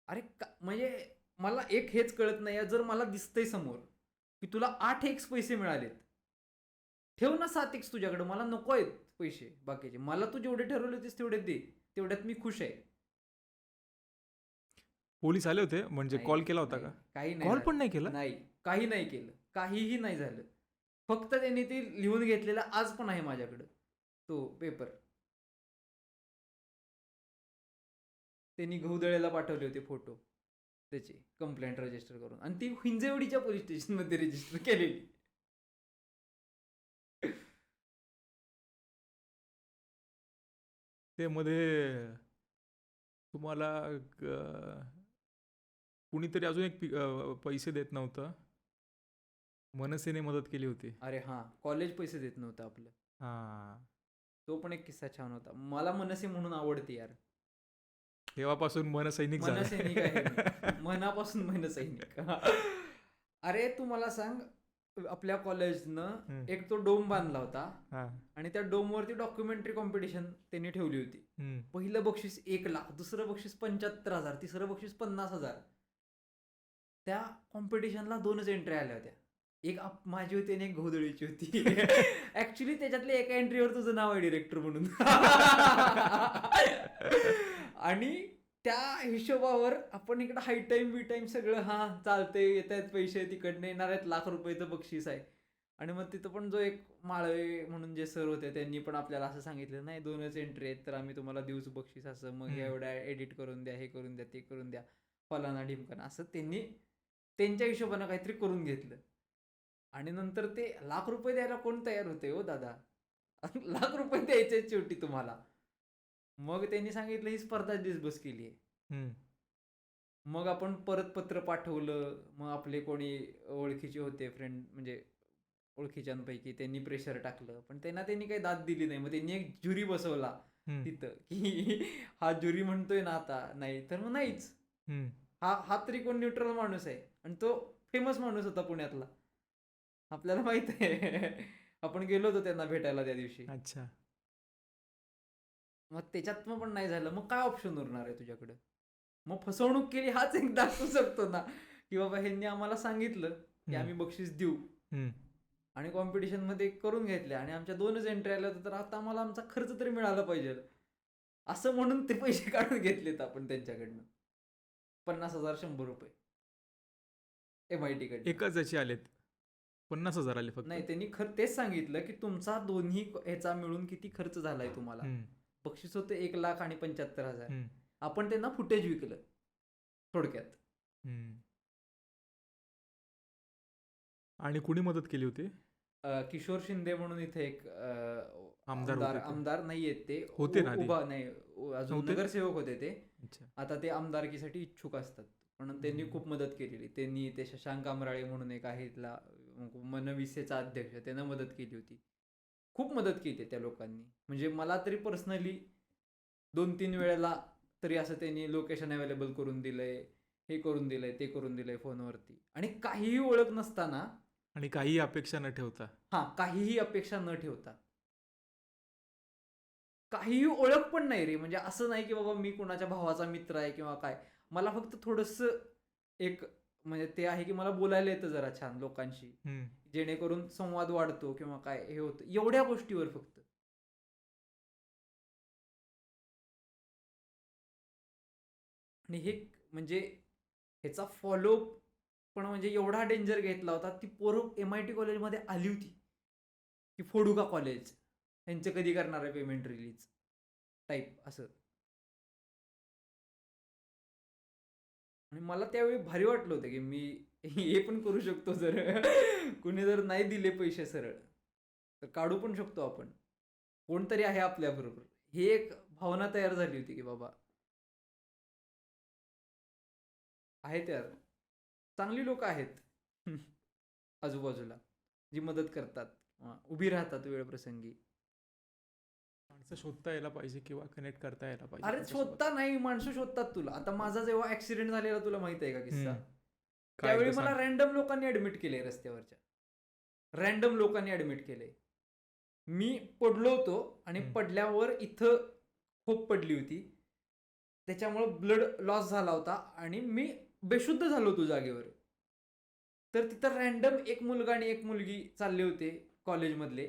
अरे म्हणजे मला एक हेच कळत नाही, जर मला दिसतंय समोर की तुला 8x पैसे मिळालेत, ठेव ना 7x तुझ्याकडे, मला नको आहेत पैसे बाकीचे, मला तू जेवढे ठरवले होतेस तेवढे दे, तेवढ्यात मी खुश आहे. पोलीस आले होते म्हणजे कॉल केला होता का? काही नाही, कॉल पण नाही केला. नाही, काही नाही केलं, काहीही नाही झालं. फक्त त्यांनी ते लिहून घेतलेला आज पण आहे माझ्याकडे तो पेपर. त्यांनी गहुदळेला पाठवले होते फोटो त्याची कंप्लेंट रजिस्टर करून, आणि ती हिंजवडीच्या पोलीस स्टेशन मध्ये रजिस्टर केलेली. ते मध्ये तुम्हाला कुणीतरी अजून एक पैसे देत नव्हतं, मनसेने मदत केली होती. अरे हा, कॉलेज पैसे देत नव्हतं आपलं. तो पण एक किस्सा छान होता. मला मनसे म्हणून आवडते यार, तेव्हापासून मनसैनिक झाला. मनसैनिक आहे, मनापासून मनसैनिक. अरे तू मला सांग, आपल्या कॉलेजनं एक तो डोम बांधला होता आणि त्या डोम वरती डॉक्युमेंटरी कॉम्पिटिशन त्यांनी ठेवली होती. पहिलं बक्षीस 1 लाख, दुसरं बक्षीस 75,000, तिसरं बक्षीस 50,000. त्या कॉम्पिटिशनला 2च एंट्री आल्या होत्या, एक माझी होती आणि एक गहुदळीची होती. ऍक्च्युली त्याच्यातल्या एका एंट्रीवर तुझं नाव आहे डिरेक्टर म्हणून. आणि त्या हिशोबावर आपण इकडं हाय टाइम बी टाइम सगळं चालतंय, येत आहेत पैसे, तिकडनं येणार आहेत, लाख रुपयाचं बक्षीस आहे. आणि मग तिथं पण जो एक माळवे म्हणून जे सर होते त्यांनी पण आपल्याला असं सांगितलं, नाही 2च एंट्री आहेत तर आम्ही तुम्हाला देऊच बक्षीस, असं मग एवढ्या एडिट करून द्या, हे करून द्या, ते करून द्या, फलाना ढिमकाना, असं त्यांनी त्यांच्या हिशोबानं काहीतरी करून घेतलं. आणि नंतर ते लाख रुपये द्यायला कोण तयार होते हो दादा? लाख रुपये द्यायचे शेवटी तुम्हाला. मग त्यांनी सांगितलं ही स्पर्धा दिसबस केली आहे. हम्म. मग आपण परत पत्र पाठवलं. मग आपले कोणी ओळखीचे होते फ्रेंड, म्हणजे ओळखीच्यांपैकी, त्यांनी प्रेशर टाकलं. पण त्यांनी काही दाद दिली नाही. मग त्यांनी एक ज्युरी बसवला हम्म. तिथं की हा ज्युरी म्हणतोय ना आता नाही तर मग नाहीच. हम्म. हा तरी कोण न्यूट्रल माणूस आहे आणि तो फेमस माणूस होता पुण्यातला, आपल्याला माहित आहे. आपण गेलो होतो त्यांना भेटायला त्या दिवशी. अच्छा. मग त्याच्यात मग पण नाही झालं. मग काय ऑप्शन उरणार आहे तुझ्याकडे? मग फसवणूक केली हाच एक दाखवू शकतो ना की बाबा ह्यांनी आम्हाला सांगितलं की आम्ही बक्षीस देऊ हम्म. आणि कॉम्पिटिशन मध्ये करून घेतले आणि आमच्या 2च एंट्री आल्या होत्या, तर आता आम्हाला आमचा खर्च तरी मिळाला पाहिजे असं म्हणून ते पैसे काढून घेतलेत आपण त्यांच्याकडनं. 50,000 ₹100 MIT कडनं. एकाच याचे आलेत 50,000 आले फक्त. नाही, त्यांनी तेच सांगितलं की तुमचा दोन्ही ह्याचा मिळून किती खर्च झालाय तुम्हाला. हम्म. बक्षीस होतं 1,75,000. हम्म. आपण त्यांना फुटेज विकलं थोडक्यात. हम्म. आणि कुणी मदत केली होती? किशोर शिंदे म्हणून इथे एक आमदार होते ते? आमदार नाहीयेत ते, होते ना आधी? उभा नाही, अजून नव्हते? नगरसेवक होते ते. अच्छा. आता ते आमदारकीसाठी इच्छुक असतात. म्हणून त्यांनी खूप मदत केलेली. त्यांनी ते शशांक आमराळे म्हणून एक आहे इथला मनविसेचा अध्यक्ष, त्यानं मदत केली होती. खूप मदत केली त्या लोकांनी. म्हणजे मला तरी पर्सनली 2-3 वेळेला तरी असं त्यांनी लोकेशन अवेलेबल करून दिलंय, हे करून दिलंय, ते करून दिलंय फोनवरती. आणि काहीही ओळख नसताना, आणि काही अपेक्षा न ठेवता. काहीही अपेक्षा न ठेवता, काहीही ओळख पण नाही रे. म्हणजे असं नाही की बाबा मी कुणाच्या भावाचा मित्र आहे किंवा काय. मला फक्त थोडंसं एक म्हणजे ते आहे की मला बोलायला येतं जरा छान लोकांशी, हम्म. जेणेकरून संवाद वाढतो किंवा काय हे होतं, एवढ्या गोष्टीवर फक्त. आणि हे म्हणजे ह्याचा फॉलोअप पण म्हणजे एवढा डेंजर घेतला होता. ती पोरं MIT कॉलेजमध्ये आली होती की फोडू का कॉलेज, यांचं कधी करणार आहे पेमेंट रिलीज टाईप असं. आणि मला त्यावेळी भारी वाटलं होतं की मी हे पण करू शकतो. जर कुणी जर नाही दिले पैसे सरळ तर काढू पण शकतो आपण, कोणतरी आहे आपल्याबरोबर. ही एक भावना तयार झाली होती की बाबा आहेत यार, चांगली लोक आहेत आजूबाजूला, जी मदत करतात, उभी राहतात वेळ प्रसंगी. माणसं शोधता यायला पाहिजे किंवा कनेक्ट करता यायला पाहिजे अरे त्यांच्यासोबत. शोधता नाही, माणसं शोधतात तुला. आता माझा जेव्हा ऍक्सिडेंट झालेला तुला माहित आहे का किस्सा? काय त्यावेळी एकदा मला सांग. रॅन्डम लोकांनी ऍडमिट केले, रस्त्यावरच्या रॅन्डम लोकांनी ऍडमिट केले. मी पडलो होतो आणि पडल्यावर इथं खोप पडली होती, त्याच्यामुळे ब्लड लॉस झाला होता आणि मी बेशुद्ध झालो होतो जागेवर. तर तिथं रॅन्डम एक मुलगा आणि एक मुलगी चालले होते कॉलेजमधले.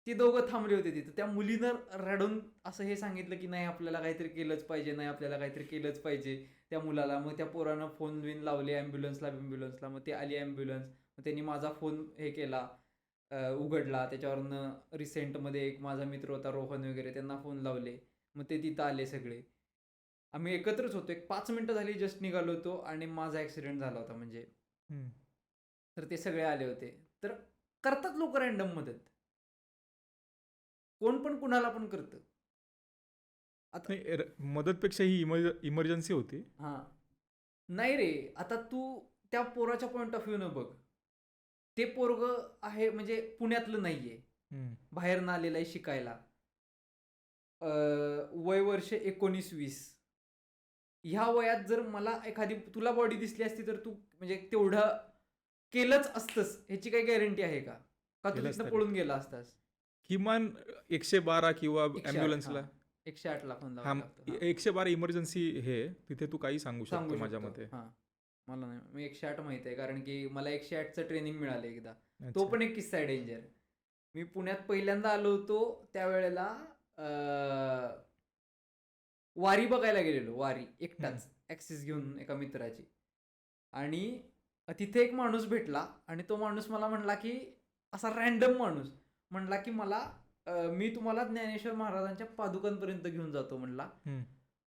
ती दोघं थांबले होते तिथं. त्या मुलीनं रडून असं हे सांगितलं की नाही आपल्याला काहीतरी केलंच पाहिजे, नाही आपल्याला काहीतरी केलंच पाहिजे त्या मुलाला. मग त्या पोरानं फोन बिन लावले ॲम्ब्युलन्सला. मग ते आली ॲम्ब्युलन्स. मग त्यांनी माझा फोन हे केला, उघडला. त्याच्यावरनं रिसेंटमध्ये एक माझा मित्र होता रोहन वगैरे, त्यांना फोन लावले. मग ते तिथं आले सगळे. आम्ही एकत्रच होतो. एक 5 मिनिटं झाली जस्ट निघालो होतो आणि माझा ॲक्सिडेंट झाला होता म्हणजे. तर ते सगळे आले होते. तर करतात लोक रॅन्डम मदत, कोण पण कुणाला पण करतं. आता नाही, मदतपेक्षा ही इमर्जन्सी होती. नाही रे, आता तू त्या पोराच्या पॉइंट ऑफ व्ह्यू न बघ. ते पोरग आहे म्हणजे पुण्यातलं नाहीये, बाहेरनं आलेलं आहे शिकायला. वय वर्ष 19-20. ह्या वयात जर मला एखादी तुला बॉडी दिसली असती तर तू म्हणजे तेवढं केलंच असतंस ह्याची काही गॅरंटी आहे का? का तू तिथनं पळून गेला असतास? किमान 112 किंवा 108, ॲम्ब्युलन्सला 108ला फोन लावावा लागतो. 112 इमर्जन्सी हे तिथे तू काही सांगू शकतो माझ्या मते. मला नाही, मी 108 माहित आहे कारण की मला 108चं ट्रेनिंग मिळालं एकदा. तो अच्छा. पण एक किस्सा आहे डेंजर. मी पुण्यात पहिल्यांदा आलो होतो त्यावेळेला वारी बघायला गेलेलो, वारी एकटाच ॲक्सिस घेऊन एका मित्राची. आणि तिथे एक माणूस भेटला आणि तो माणूस मला म्हणला की, असा रॅन्डम माणूस म्हणला की मला मी तुम्हाला ज्ञानेश्वर महाराजांच्या पादुकांपर्यंत घेऊन जातो म्हणला.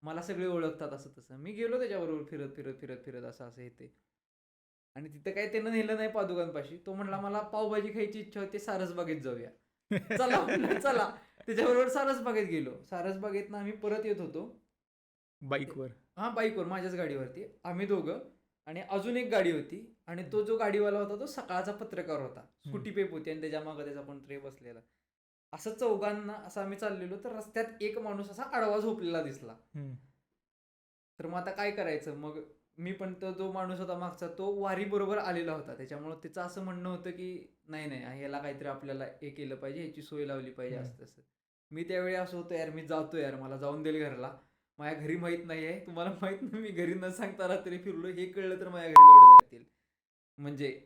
मला सगळे ओळखतात असं तसं. मी गेलो त्याच्याबरोबर फिरत फिरत फिरत फिरत असं असं येते. आणि तिथं काही त्यानं नेलं नाही पादुकांपाशी. तो म्हणला मला पावभाजी खायची इच्छा होती, सारसबागेत जाऊया. चला म्हणलं चला. त्याच्याबरोबर सारसबागेत गेलो. सारसबागेतनं आम्ही परत येत होतो. बाईकवर. हां, बाईकवर माझ्याच गाडीवरती. आम्ही दोघं आणि अजून एक गाडी होती आणि तो जो गाडीवाला होता तो सकाळचा पत्रकार होता. स्कूटी पेप होती आणि त्याच्या मागे त्याचा कोणतरी बसलेला. असं चौघांना असं आम्ही चाललेलो तर रस्त्यात एक माणूस असा आडवा झोपलेला दिसला. तर मग आता काय करायचं? मग मी पण तो जो माणूस होता मागचा तो वारी बरोबर आलेला होता. त्याच्यामुळं त्याचं असं म्हणणं होतं की नाही ह्याला काहीतरी आपल्याला हे केलं पाहिजे, ह्याची सोय लावली पाहिजे असं तसं. मी त्यावेळी असं होतं यार मी जातो यार मला जाऊन देईल घरला. माझ्या घरी माहीत नाही आहे. तुम्हाला माहीत नाही मी घरी न सांगता रात्री फिरलो. हे कळलं तर माझ्या घरी लोढे लागतील. म्हणजे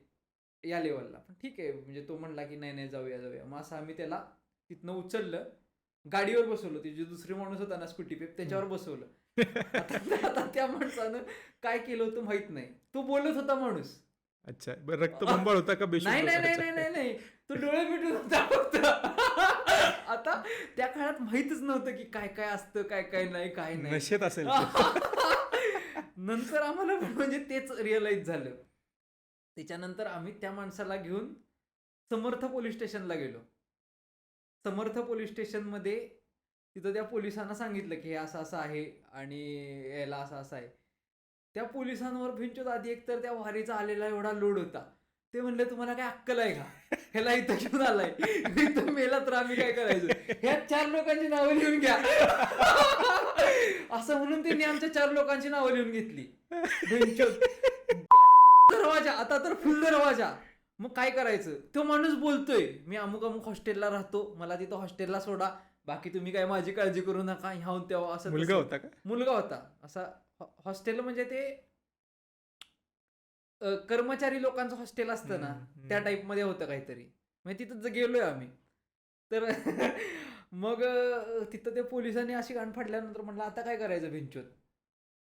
या लेव्हलला. पण ठीक आहे म्हणजे तो म्हणला की नाही जाऊया. मग असं आम्ही त्याला तिथनं उचललं. गाडीवर बसवलं. ते जे दुसरे माणूस होता ना स्कूटी पेप त्याच्यावर बसवलं. आता त्या माणसानं काय केलं होतं माहित नाही. तो बोलत होता माणूस. अच्छा. बरं रक्तबंबाळ होता का बेशुद्ध नाही होता? तो डोळे मिटून होता फक्त. आता त्या काळात माहितच नव्हतं की काय काय असतं काय नाही. नशेत असेल. नंतर आम्हाला म्हणजे तेच रिअलाइज झालं. त्याच्यानंतर आम्ही त्या माणसाला घेऊन समर्थ पोलीस स्टेशनला गेलो. समर्थ पोलीस स्टेशनमध्ये तिथं त्या पोलिसांना सांगितलं की हे असं आहे आणि याला असं आहे. त्या पोलिसांवर भिंचोद आधी एकतर त्या वारीचा आलेला एवढा लोड होता. ते म्हणले तुम्हाला काय अक्कल आहे का? ह्याला इथं घेऊन आलाय. इथं मेला तर आम्ही काय करायचं? ह्या 4 लोकांची नावं लिहून घ्या. असं म्हणून त्यांनी आमच्या 4 लोकांची नावं लिहून घेतली. भिंचोद दरवाजा आता तर फुल दरवाजा. मग काय करायचं? तो माणूस बोलतोय मी अमुक हॉस्टेलला राहतो. मला तिथं हॉस्टेलला सोडा. बाकी तुम्ही काय माझी काळजी करू नका. ह्याहून तेव्हा असं मुलगा होता का? मुलगा होता. असा हॉस्टेल म्हणजे ते कर्मचारी लोकांचं हॉस्टेल असतं ना त्या टाईप मध्ये होतं काहीतरी. म्हणजे तिथं गेलोय आम्ही. तर मग तिथं त्या पोलिसांनी अशी गाण फाडल्यानंतर म्हणलं आता काय करायचं भिंचोद.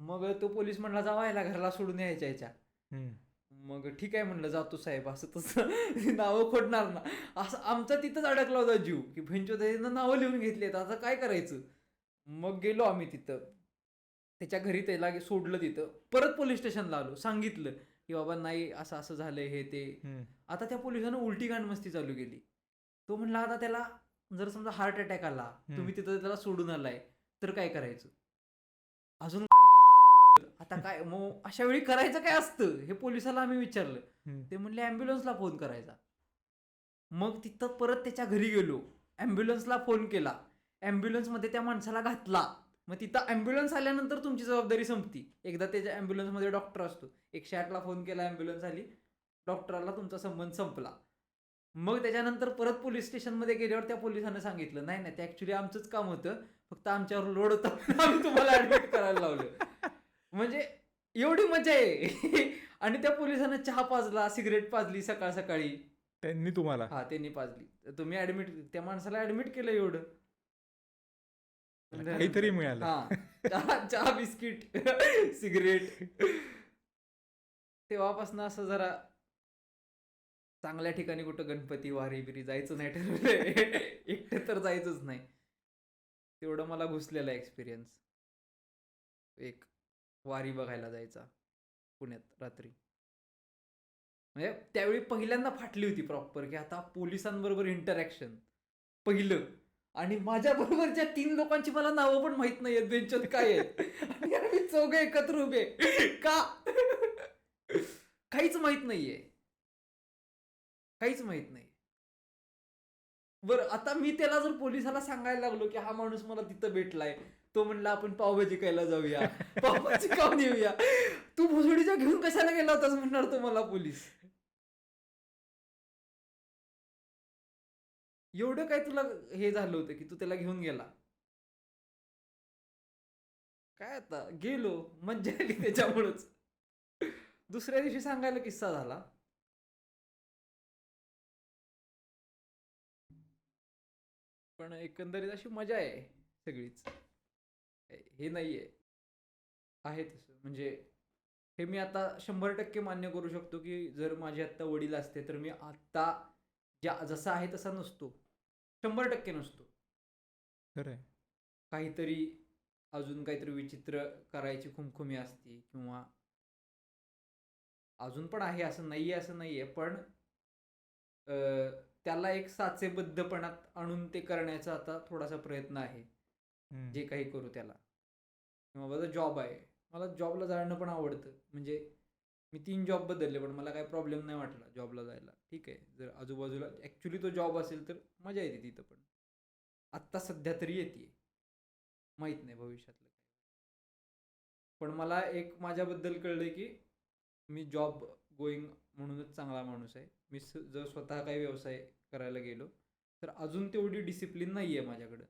मग तो पोलीस म्हणला जावा याला घरला सोडून यायच्या. मग ठीक आहे म्हणलं जातो साहेब असं तसं नावं खोडणार ना. असं आमचा तिथंच अडकला होता जीव की भिंचोद नावं लिहून घेतली आता काय करायचं. मग गेलो आम्ही तिथं. त्याच्या घरी त्याला सोडलं तिथं. परत पोलीस स्टेशनला आलो. सांगितलं की बाबा नाही असं झालंय हे ते. आता त्या पोलिसानं उलटी गाणमस्ती चालू केली. तो म्हणला आता त्याला जर समजा हार्ट अटॅक आला तुम्ही तिथं त्याला सोडून आलाय तर काय करायचं. अजून आता काय मग अशा वेळी करायचं काय असतं हे पोलिसाला आम्ही विचारलं. ते म्हणले ॲम्ब्युलन्सला फोन करायचा. मग तिथं परत त्याच्या घरी गेलो. ॲम्ब्युलन्सला फोन केला. ॲम्ब्युलन्समध्ये त्या माणसाला घातला. मग तिथं ॲम्ब्युलन्स आल्यानंतर तुमची जबाबदारी संपती. एकदा त्याच्या ॲम्ब्युलन्समध्ये डॉक्टर असतो. 108ला फोन केला ॲम्ब्युलन्स आली. डॉक्टरला तुमचा संबंध संपला. मग त्याच्यानंतर परत पोलीस स्टेशनमध्ये गेल्यावर त्या पोलिसांनी सांगितलं नाही ते ॲक्च्युली आमचंच काम होतं. फक्त आमच्यावर लोड होता आम्ही तुम्हाला ॲडमिट करायला लावलं. म्हणजे एवढी मजा आहे. आणि त्या पोलिसांना चहा पाजला सिगरेट पाजली सकाळी. त्यांनी तुम्हाला? हा त्यांनी पाजली. तुम्ही ऍडमिट त्या माणसाला ऍडमिट केलं एवढं. काहीतरी मिळालं. हा चहा बिस्किट सिगरेट. तेव्हापासून असं जरा चांगल्या ठिकाणी कुठं गणपती वारी बिरी जायचं नाही ठरवलंय. एकटं तर जायचंच नाही. तेवढं मला घुसलेला एक्सपिरियन्स. एक वारी बघायला जायचा पुण्यात रात्री. म्हणजे त्यावेळी पहिल्यांदा फाटली होती प्रॉपर की आता पोलिसांबरोबर इंटरॅक्शन पहिलं. आणि माझ्या बरोबरच्या 3 लोकांची मला नावं पण माहित नाहीयेत बेंचवर काय आहेत. आणि आम्ही चौघे एकत्र उभे का काहीच माहित नाहीये. बरं आता मी त्याला जर पोलिसाला सांगायला लागलो की हा माणूस मला तिथं भेटलाय. तो म्हणला आपण पावभाजी खायला जाऊया. पावभाजी खाऊन येऊया. तू भोसडीच्या घेऊन कशाला गेला होतास म्हणणार तो मला पोलीस. एवढं काय तुला हे झालं होतं की तू त्याला घेऊन गेला. काय आता गेलो मज्जा आली त्याच्यामुळेच. दुसऱ्या दिवशी सांगायला किस्सा झाला. पण एकंदरीत अशी मजा आहे सगळीच. हे नाहीये आहे तसं म्हणजे हे मी आता 100% मान्य करू शकतो की जर माझे आत्ता वडील असते तर मी आत्ता जसा आहे तसा नसतो. 100% नसतो. खरंय. काहीतरी अजून काहीतरी विचित्र करायची खुमखुमी असती किंवा अजून पण आहे असं नाहीये पण त्याला एक साचेबद्धपणात आणून ते करण्याचा आता थोडासा प्रयत्न आहे. जे काही करू त्याला. किंवा माझा जॉब आहे. मला जॉबला जाणं पण आवडतं. म्हणजे मी 3 जॉब बदलले, पण मला काही प्रॉब्लेम नाही वाटला जॉबला जायला. ठीक आहे. जर आजूबाजूला ॲक्च्युली तो जॉब असेल तर मजा येते तिथं पण. आत्ता सध्या तरी येते. माहीत नाही भविष्यातलं काय. पण मला एक माझ्याबद्दल कळलं की मी जॉब गोईंग म्हणूनच चांगला माणूस आहे. मी जर स्वतः काही व्यवसाय करायला गेलो तर अजून तेवढी डिसिप्लिन नाही आहे माझ्याकडं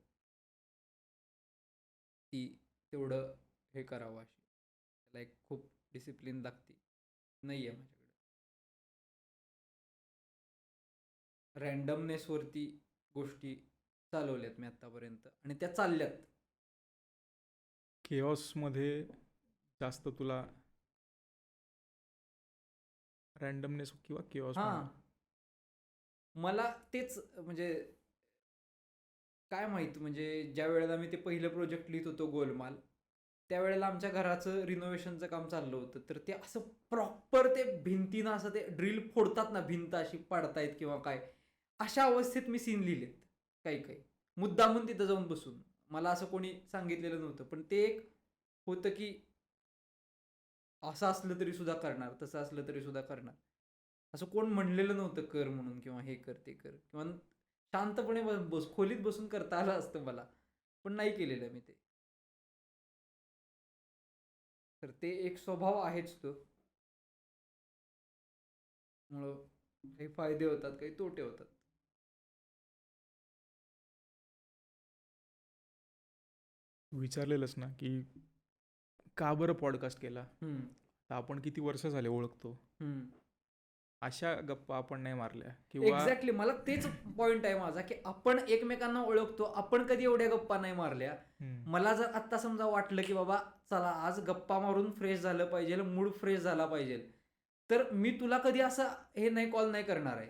की तेवढं हे करावं अशी. त्याला एक खूप डिसिप्लिन लागते. नाही आहे माझ्याकडे. रँडमनेसवरती गोष्टी चालवल्यात मी आत्तापर्यंत आणि त्या चालल्यात. केऑसमध्ये जास्त तुला रँडमनेस किंवा केऑस हां. मला तेच म्हणजे काय माहीत, म्हणजे ज्या वेळेला मी ते पहिलं प्रोजेक्ट लिहित होतो गोलमाल, त्यावेळेला आमच्या घराचं रिनोव्हेशनचं काम चाललं होतं. तर ते असं प्रॉपर ते भिंतीनं असं ते ड्रिल फोडतात ना, भिंत अशी पाडतायत किंवा काय, अशा अवस्थेत मी सीन लिहिलेत काही काही. मुद्दामून तिथं जाऊन बसून. मला असं कोणी सांगितलेलं नव्हतं. पण ते एक होतं की असं असलं तरी सुद्धा करणार, तसं असलं तरी सुद्धा करणार. असं कोण म्हणलेलं नव्हतं कर म्हणून किंवा हे कर ते कर किंवा शांतपणे खोलीत बसून करता आलं असतं मला, पण नाही केलेलं मी ते. तर ते एक स्वभाव आहेच तो. मुळं काही फायदे होतात, काही तोटे होतात. विचारलेलंस ना की का बरं पॉडकास्ट केला. हम्म, तर आपण किती वर्ष झाले ओळखतो, हम्म. अशा गप्पा आपण नाही मारल्या किंवा एक्झॅक्टली, मला तेच पॉइंट आहे माझा की आपण एकमेकांना ओळखतो, आपण कधी एवढ्या गप्पा नाही मारल्या. मला जर आत्ता समजा वाटलं की बाबा चला आज गप्पा मारून फ्रेश झालं पाहिजे, मूड फ्रेश झाला पाहिजे, तर मी तुला कधी असं हे नाही कॉल नाही करणार आहे.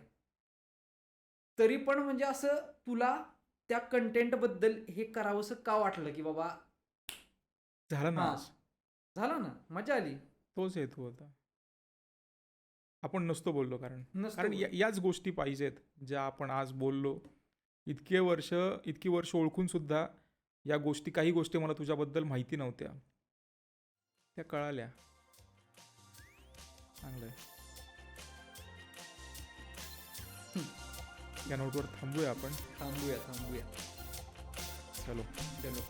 तरी पण म्हणजे असं तुला त्या कंटेंट बद्दल हे करावंसं का वाटलं की बाबा झालं ना हां, आज. झालं ना, मजा आली. तोच हेतू होता. आपण नसतो बोललो कारण नसतो कारण बोललो. याच गोष्टी पाहिजेत ज्या आपण आज बोललो. इतकी वर्ष ओळखून सुद्धा या गोष्टी, काही गोष्टी मला तुझ्याबद्दल माहिती नव्हत्या, त्या कळाल्या. चांगलं आहे. या नोटवर थांबूया आपण. थांबूया. चलो. चलो.